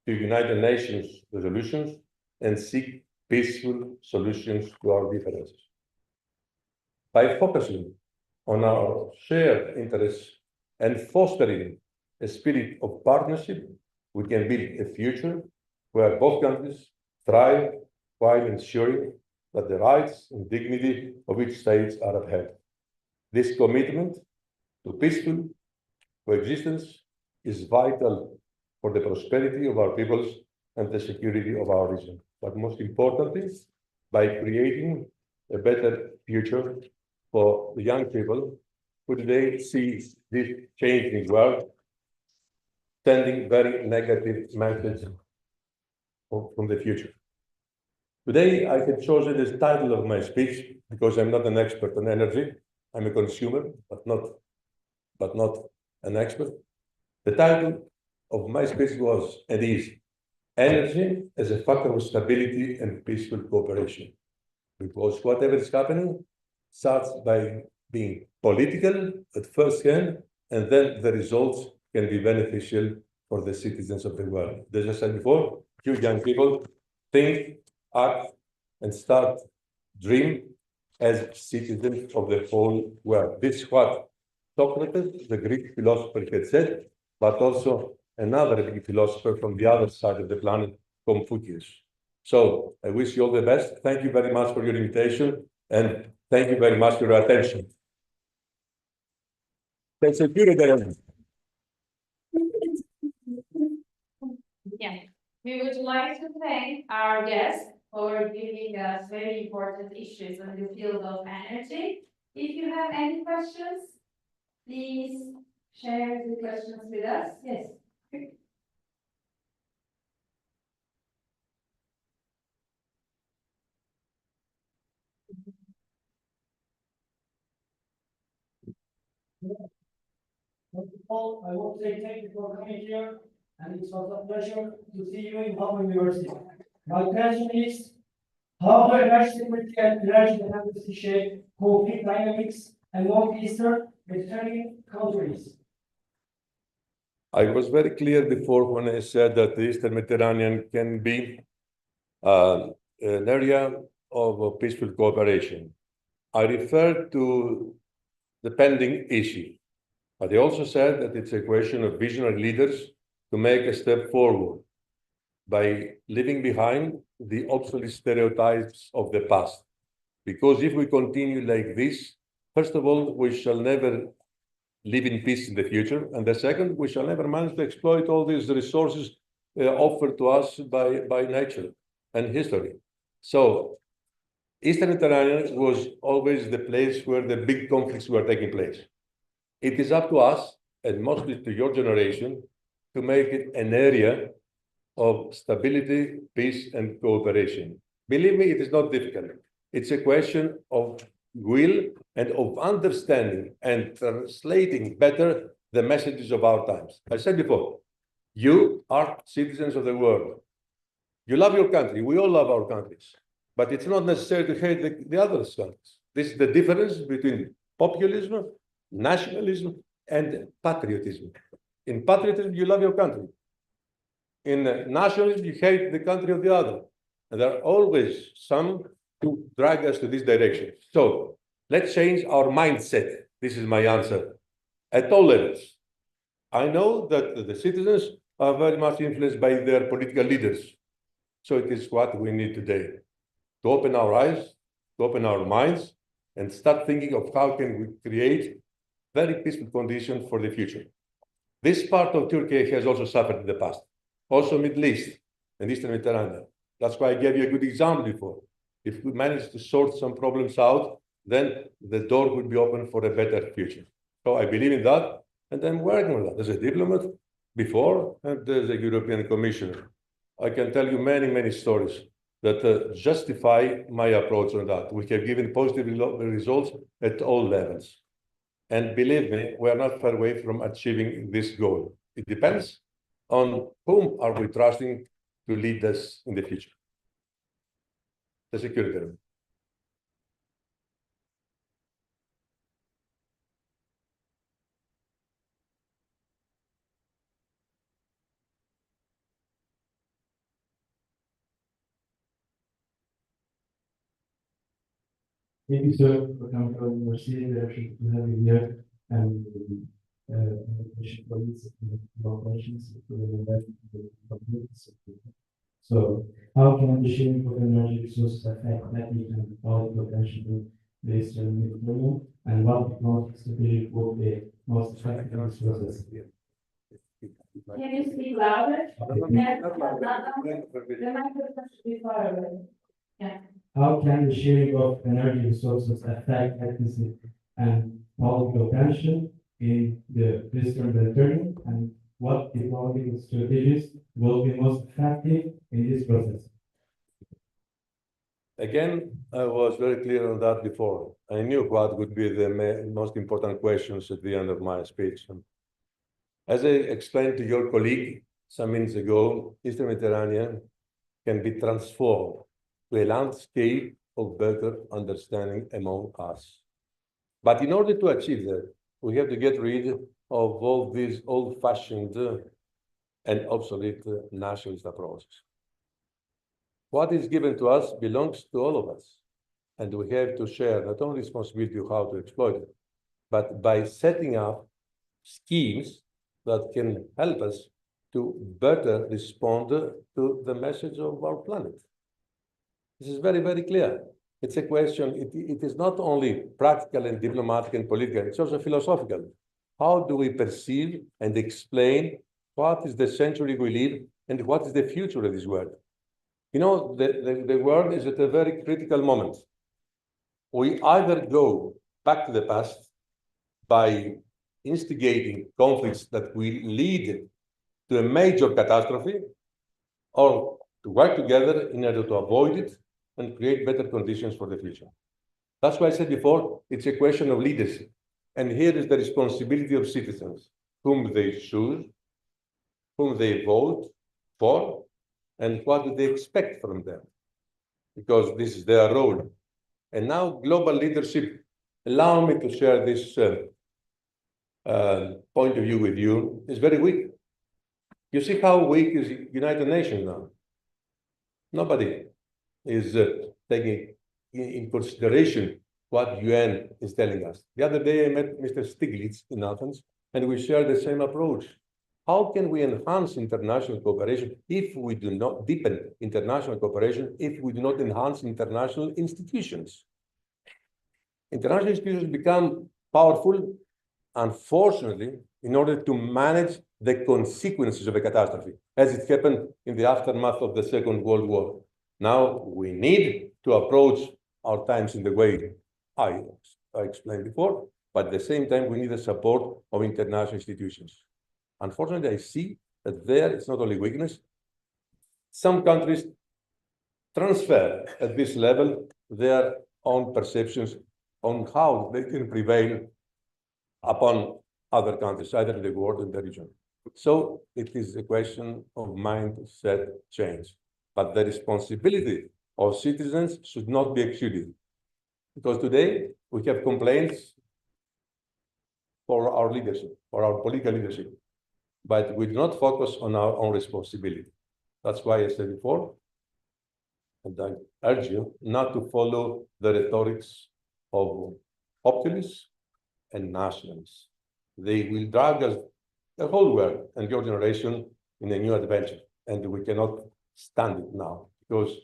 to United Nations resolutions and seek peaceful solutions to our differences. By focusing on our shared interests and fostering a spirit of partnership, we can build a future where both countries thrive while ensuring that the rights and dignity of each state are upheld. This commitment to peaceful coexistence is vital for the prosperity of our peoples and the security of our region. But most importantly, by creating a better future for the young people who today see this changing world sending very negative message from the future. Today, I have chosen this title of my speech because I'm not an expert on energy. I'm a consumer, but not an expert. The title of my speech was and is Energy as a Factor of Stability and Peaceful Cooperation. Because whatever is happening starts by being political at first hand, and then the results can be beneficial for the citizens of the world. As I said before, you young people think, act, and start dream as citizens of the whole world. This is what Socrates, the Greek philosopher, had said, but also another Greek philosopher from the other side of the planet, Confucius. So I wish you all the best. Thank you very much for your invitation, and thank you very much for your attention. Yeah. We would like to thank our guests for giving us very important issues in the field of energy. If you have any questions, please share the questions with us. Yes. First of all, I want to say thank you for coming here, and it was a pleasure to see you in our university. My question is, how do energy security and energy dependency shape conflict dynamics among Eastern Mediterranean countries? I was very clear before when I said that the Eastern Mediterranean can be an area of peaceful cooperation. I referred to the pending issue, but I also said that it's a question of visionary leaders to make a step forward by leaving behind the obsolete stereotypes of the past. Because if we continue like this, first of all, we shall never live in peace in the future. And the second, we shall never manage to exploit all these resources offered to us by nature and history. So Eastern Mediterranean was always the place where the big conflicts were taking place. It is up to us, and mostly to your generation, to make it an area of stability, peace, and cooperation. Believe me, it is not difficult. It's a question of will and of understanding and translating better the messages of our times. I said before, you are citizens of the world. You love your country. We all love our countries. But it's not necessary to hate the other countries. This is the difference between populism, nationalism, and patriotism. In patriotism, you love your country. In nationalism, you hate the country of the other. And there are always some to drag us to this direction. So let's change our mindset. This is my answer. At all levels. I know that the citizens are very much influenced by their political leaders. So it is what we need today. To open our eyes, to open our minds, and start thinking of how can we create very peaceful conditions for the future. This part of Turkey has also suffered in the past. Also Middle East and Eastern Mediterranean. That's why I gave you a good example before. If we manage to sort some problems out, then the door will be open for a better future. So I believe in that, and I'm working on that as a diplomat before and as a European Commissioner. I can tell you many, many stories that justify my approach on that. We have given positive results at all levels. And believe me, we are not far away from achieving this goal. It depends on whom are we trusting to lead us in the future. The security room. Thank you, sir, for coming to our city. We actually have you here and questions. So, how can the sharing of energy resources affect network and power potential to the Eastern Mediterranean, and what technology strategy will be most effective in this process? Can you speak louder? The microphone should be far away. Yeah. How can the sharing of energy resources affect ethnicity and political tension in the Eastern Mediterranean, and what technological strategies will be most effective in this process? Again, I was very clear on that before. I knew what would be the most important questions at the end of my speech. As I explained to your colleague some minutes ago, Eastern Mediterranean can be transformed to a landscape of better understanding among us. But in order to achieve that, we have to get rid of all these old-fashioned and obsolete nationalist approaches. What is given to us belongs to all of us, and we have to share not only responsibility of how to exploit it, but by setting up schemes that can help us to better respond to the message of our planet. This is very, very clear. It's a question, it is not only practical and diplomatic and political, it's also philosophical. How do we perceive and explain what is the century we live and what is the future of this world? You know, the world is at a very critical moment. We either go back to the past by instigating conflicts that will lead to a major catastrophe, or to work together in order to avoid it and create better conditions for the future. That's why I said before, it's a question of leadership. And here is the responsibility of citizens, whom they choose, whom they vote for, and what do they expect from them? Because this is their role. And now global leadership, allow me to share this point of view with you, is very weak. You see how weak is United Nations now? Nobody is taking in consideration what UN is telling us. The other day I met Mr. Stiglitz in Athens, and we share the same approach. How can we enhance international cooperation if we do not deepen international cooperation, if we do not enhance international institutions? International institutions become powerful, unfortunately, in order to manage the consequences of a catastrophe, as it happened in the aftermath of the Second World War. Now we need to approach our times in the way I explained before, but at the same time, we need the support of international institutions. Unfortunately, I see that there is not only weakness, some countries transfer at this level their own perceptions on how they can prevail upon other countries, either in the world or in the region. So it is a question of mindset change. But the responsibility of citizens should not be exceeded. Because today we have complaints for our leadership, for our political leadership, but we do not focus on our own responsibility. That's why I said before, and I urge you not to follow the rhetorics of populists and nationalists. They will drag us, the whole world and your generation, in a new adventure, and we cannot stand it now because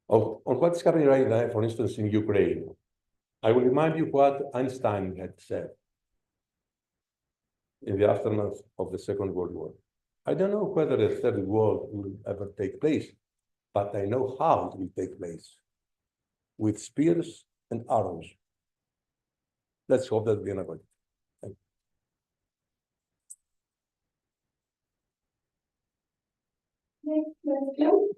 of what is happening right now, for instance, in Ukraine. I will remind you what Einstein had said in the aftermath of the Second World War. I don't know whether a third war will ever take place, but I know how it will take place, with spears and arrows. Let's hope that we are avoided. Next question.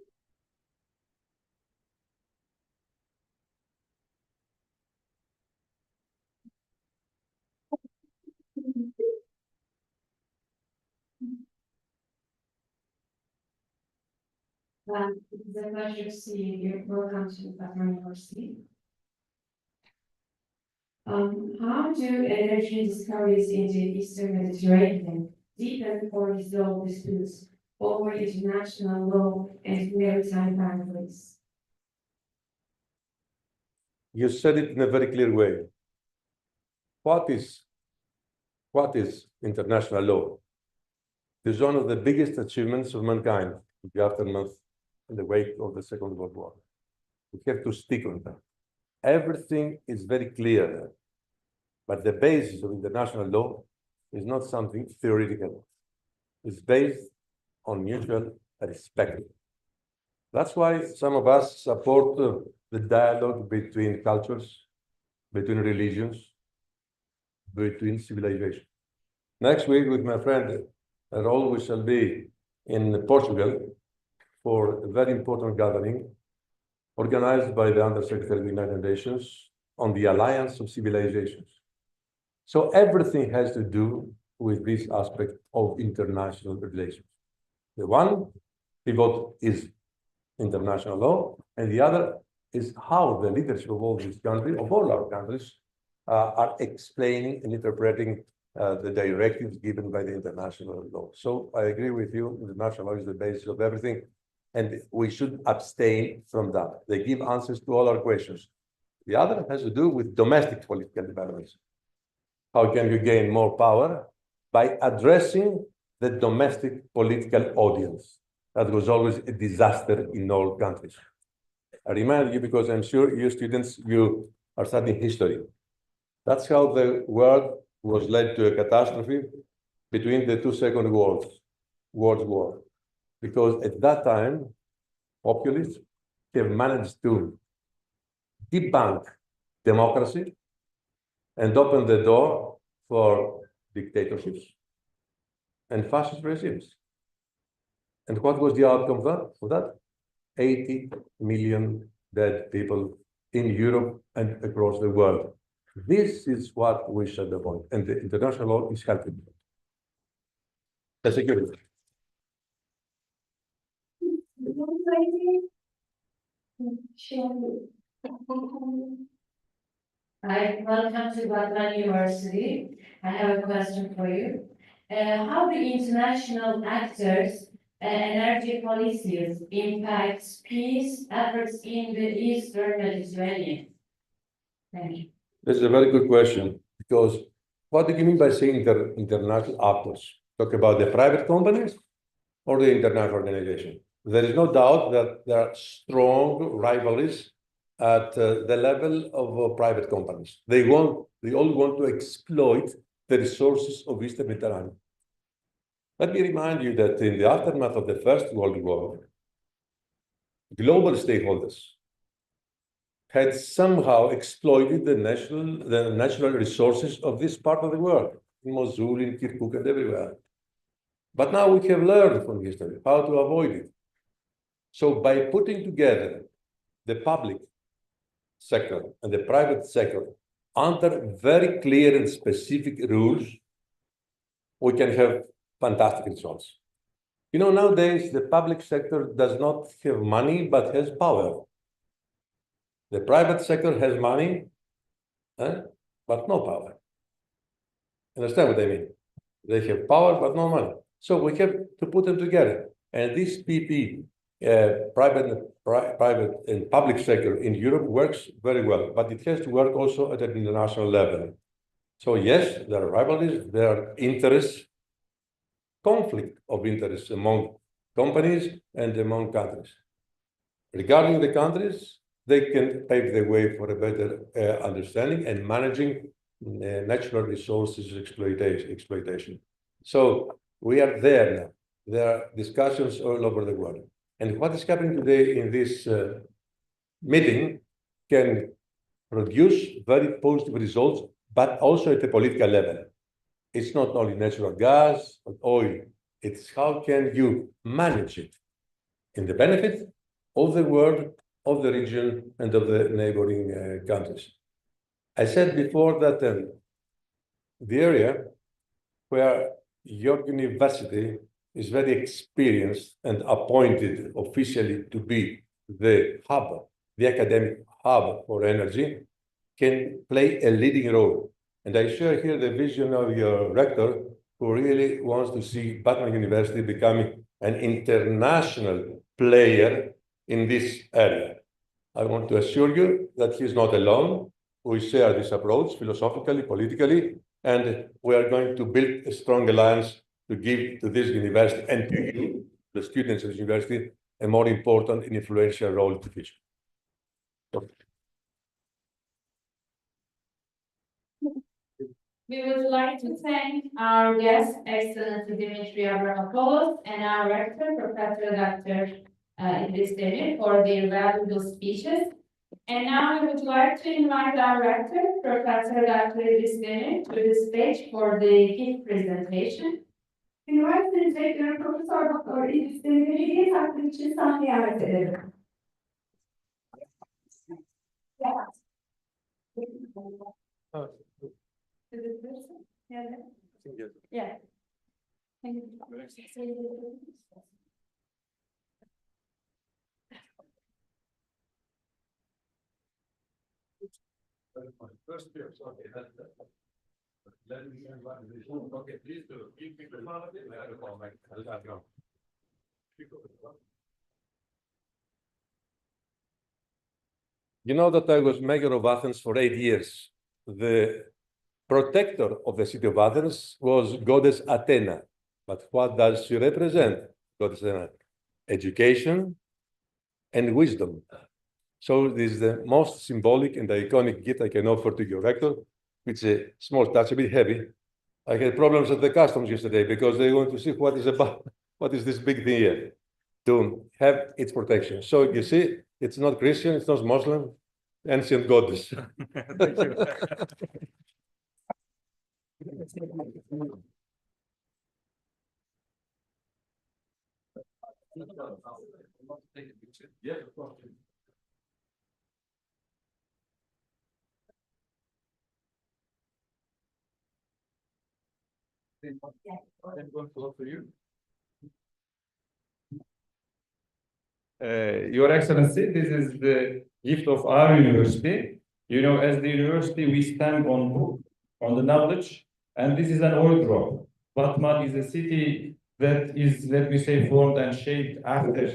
It is a pleasure seeing you. Welcome to Batman University. How do energy discoveries in the Eastern Mediterranean deepen or resolve disputes over international law and maritime boundaries? You said it in a very clear way. What is international law? It is one of the biggest achievements of mankind in the aftermath in the wake of the Second World War. We have to stick on that. Everything is very clear, but the basis of international law is not something theoretical. It's based on mutual respect. That's why some of us support the dialogue between cultures, between religions, between civilizations. Next week, with my friend Raul, we shall be in Portugal for a very important gathering organized by the Undersecretary of the United Nations on the Alliance of Civilizations. So everything has to do with this aspect of international relations. The one pivot is international law, and the other is how the leadership of all these countries, of all our countries, are explaining and interpreting the directives given by the international law. So I agree with you, international law is the basis of everything, and we should abstain from that. They give answers to all our questions. The other has to do with domestic political developments. How can you gain more power? By addressing the domestic political audience. That was always a disaster in all countries. I remind you, because I'm sure you students, you are studying history. That's how the world was led to a catastrophe between the two second world wars. Because at that time, populists have managed to debunk democracy and open the door for dictatorships and fascist regimes. And what was the outcome of that? 80 million dead people in Europe and across the world. This is what we should avoid, and the international law is helping. The security. Hi, welcome to Batman University. I have a question for you. How do international actors and energy policies impact peace efforts in the Eastern Mediterranean? Thank you. This is a very good question, because what do you mean by saying international actors? Talk about the private companies or the international organization? There is no doubt that there are strong rivalries at the level of private companies. They all want to exploit the resources of Eastern Mediterranean. Let me remind you that in the aftermath of the First World War, global stakeholders had somehow exploited the natural resources of this part of the world, in Mosul, in Kirkuk, and everywhere. But now we have learned from history how to avoid it. So by putting together the public sector and the private sector under very clear and specific rules, we can have fantastic results. You know, nowadays, the public sector does not have money, but has power. The private sector has money, but no power. Understand what I mean? They have power, but no money. So we have to put them together. And this PP, private and public sector in Europe works very well, but it has to work also at an international level. So yes, there are rivalries, there are interests, conflict of interests among companies and among countries. Regarding the countries, they can pave the way for a better understanding and managing natural resources exploitation. So we are there now. There are discussions all over the world. And what is happening today in this meeting can produce very positive results, but also at the political level. It's not only natural gas or oil, it's how can you manage it in the benefit of the world, of the region, and of the neighboring countries. I said before that the area where your university is very experienced and appointed officially to be the hub, the academic hub for energy, can play a leading role. And I share here the vision of your rector, who really wants to see Batman University becoming an international player in this area. I want to assure you that he's not alone. We share this approach philosophically, politically, and we are going to build a strong alliance to give to this university and to you, the students of the university, a more important and influential role in the future. We would like to thank our guest, Excellency Dimitri Avramopoulos, and our rector, Professor Dr. Idris Demir, for their valuable speeches. And now we would like to invite our rector, Professor Dr. Idris Demir, to the stage for the gift presentation. Üniversitemiz Rektörü Profesör Doktor İdris Demir'i hediye takdim için sahneye arz ederim. Is it this? Yeah. Thank you. First year, okay, let me invite this. Okay, please do. Give me the phone. You know that I was mayor of Athens for 8 years. The protector of the city of Athens was goddess Athena. But what does she represent? Goddess Athena? Education and wisdom. So this is the most symbolic and iconic gift I can offer to your rector, which is a small touch, a bit heavy. I had problems at the customs yesterday because they want to see what is this big thing here, to have its protection. So you see, it's not Christian, it's not Muslim, ancient goddess. Thank you. Yes, of course. I'm going to offer you. Your Excellency, this is the gift of our university. You know, as the university, we stand on the knowledge, and this is an oil drop. Batman is a city that is, let me say, formed and shaped after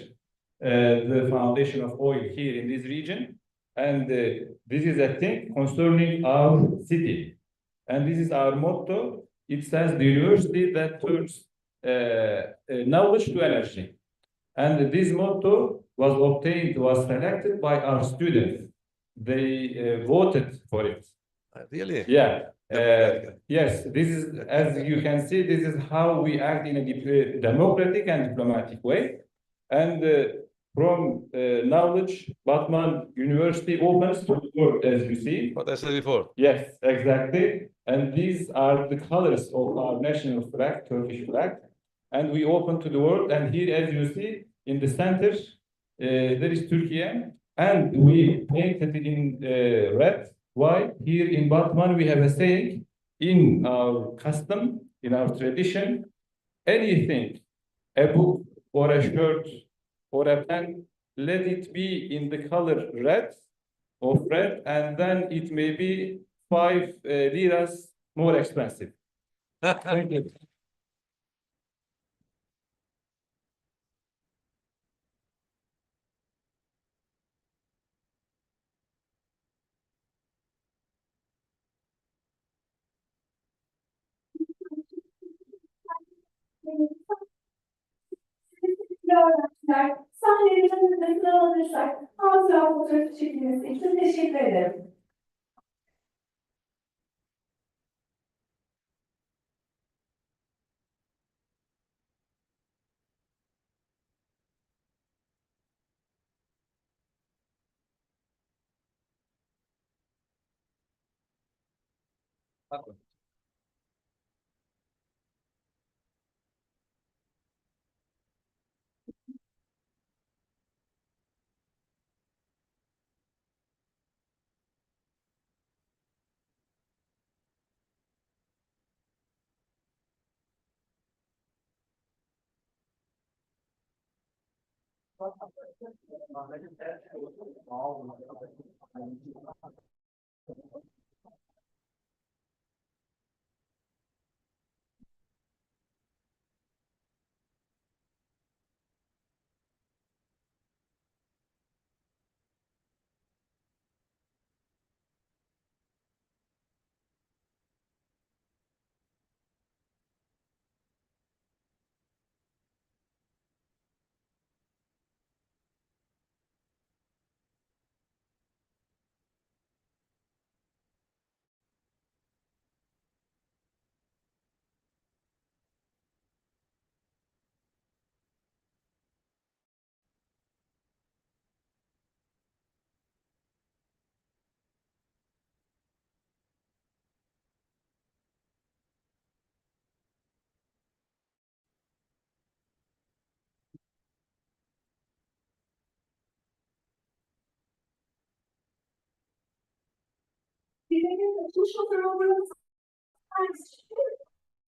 the foundation of oil here in this region. And this is a thing concerning our city. And this is our motto. It says the university that turns knowledge to energy. And this motto was obtained, was selected by our students. They voted for it. Really? Yeah. Yes, this is, as you can see, this is how we act in a democratic and diplomatic way. And from knowledge, Batman University opens to the world, as you see. What I said before. Yes, exactly. And these are the colors of our national flag, Turkish flag. And we open to the world. And here, as you see, in the center, there is Turkey. And we painted it in red. Why? Here in Batman, we have a saying in our custom, in our tradition, anything, a book or a shirt or a pen, let it be in the color red, and then it may be 5 liras more expensive. Thank you. Öğrenciler, sahnelerin önüne alırsak, hatıra fotoğrafı çekilmesi için teşekkür ederim. Bir de açılış fotoğrafı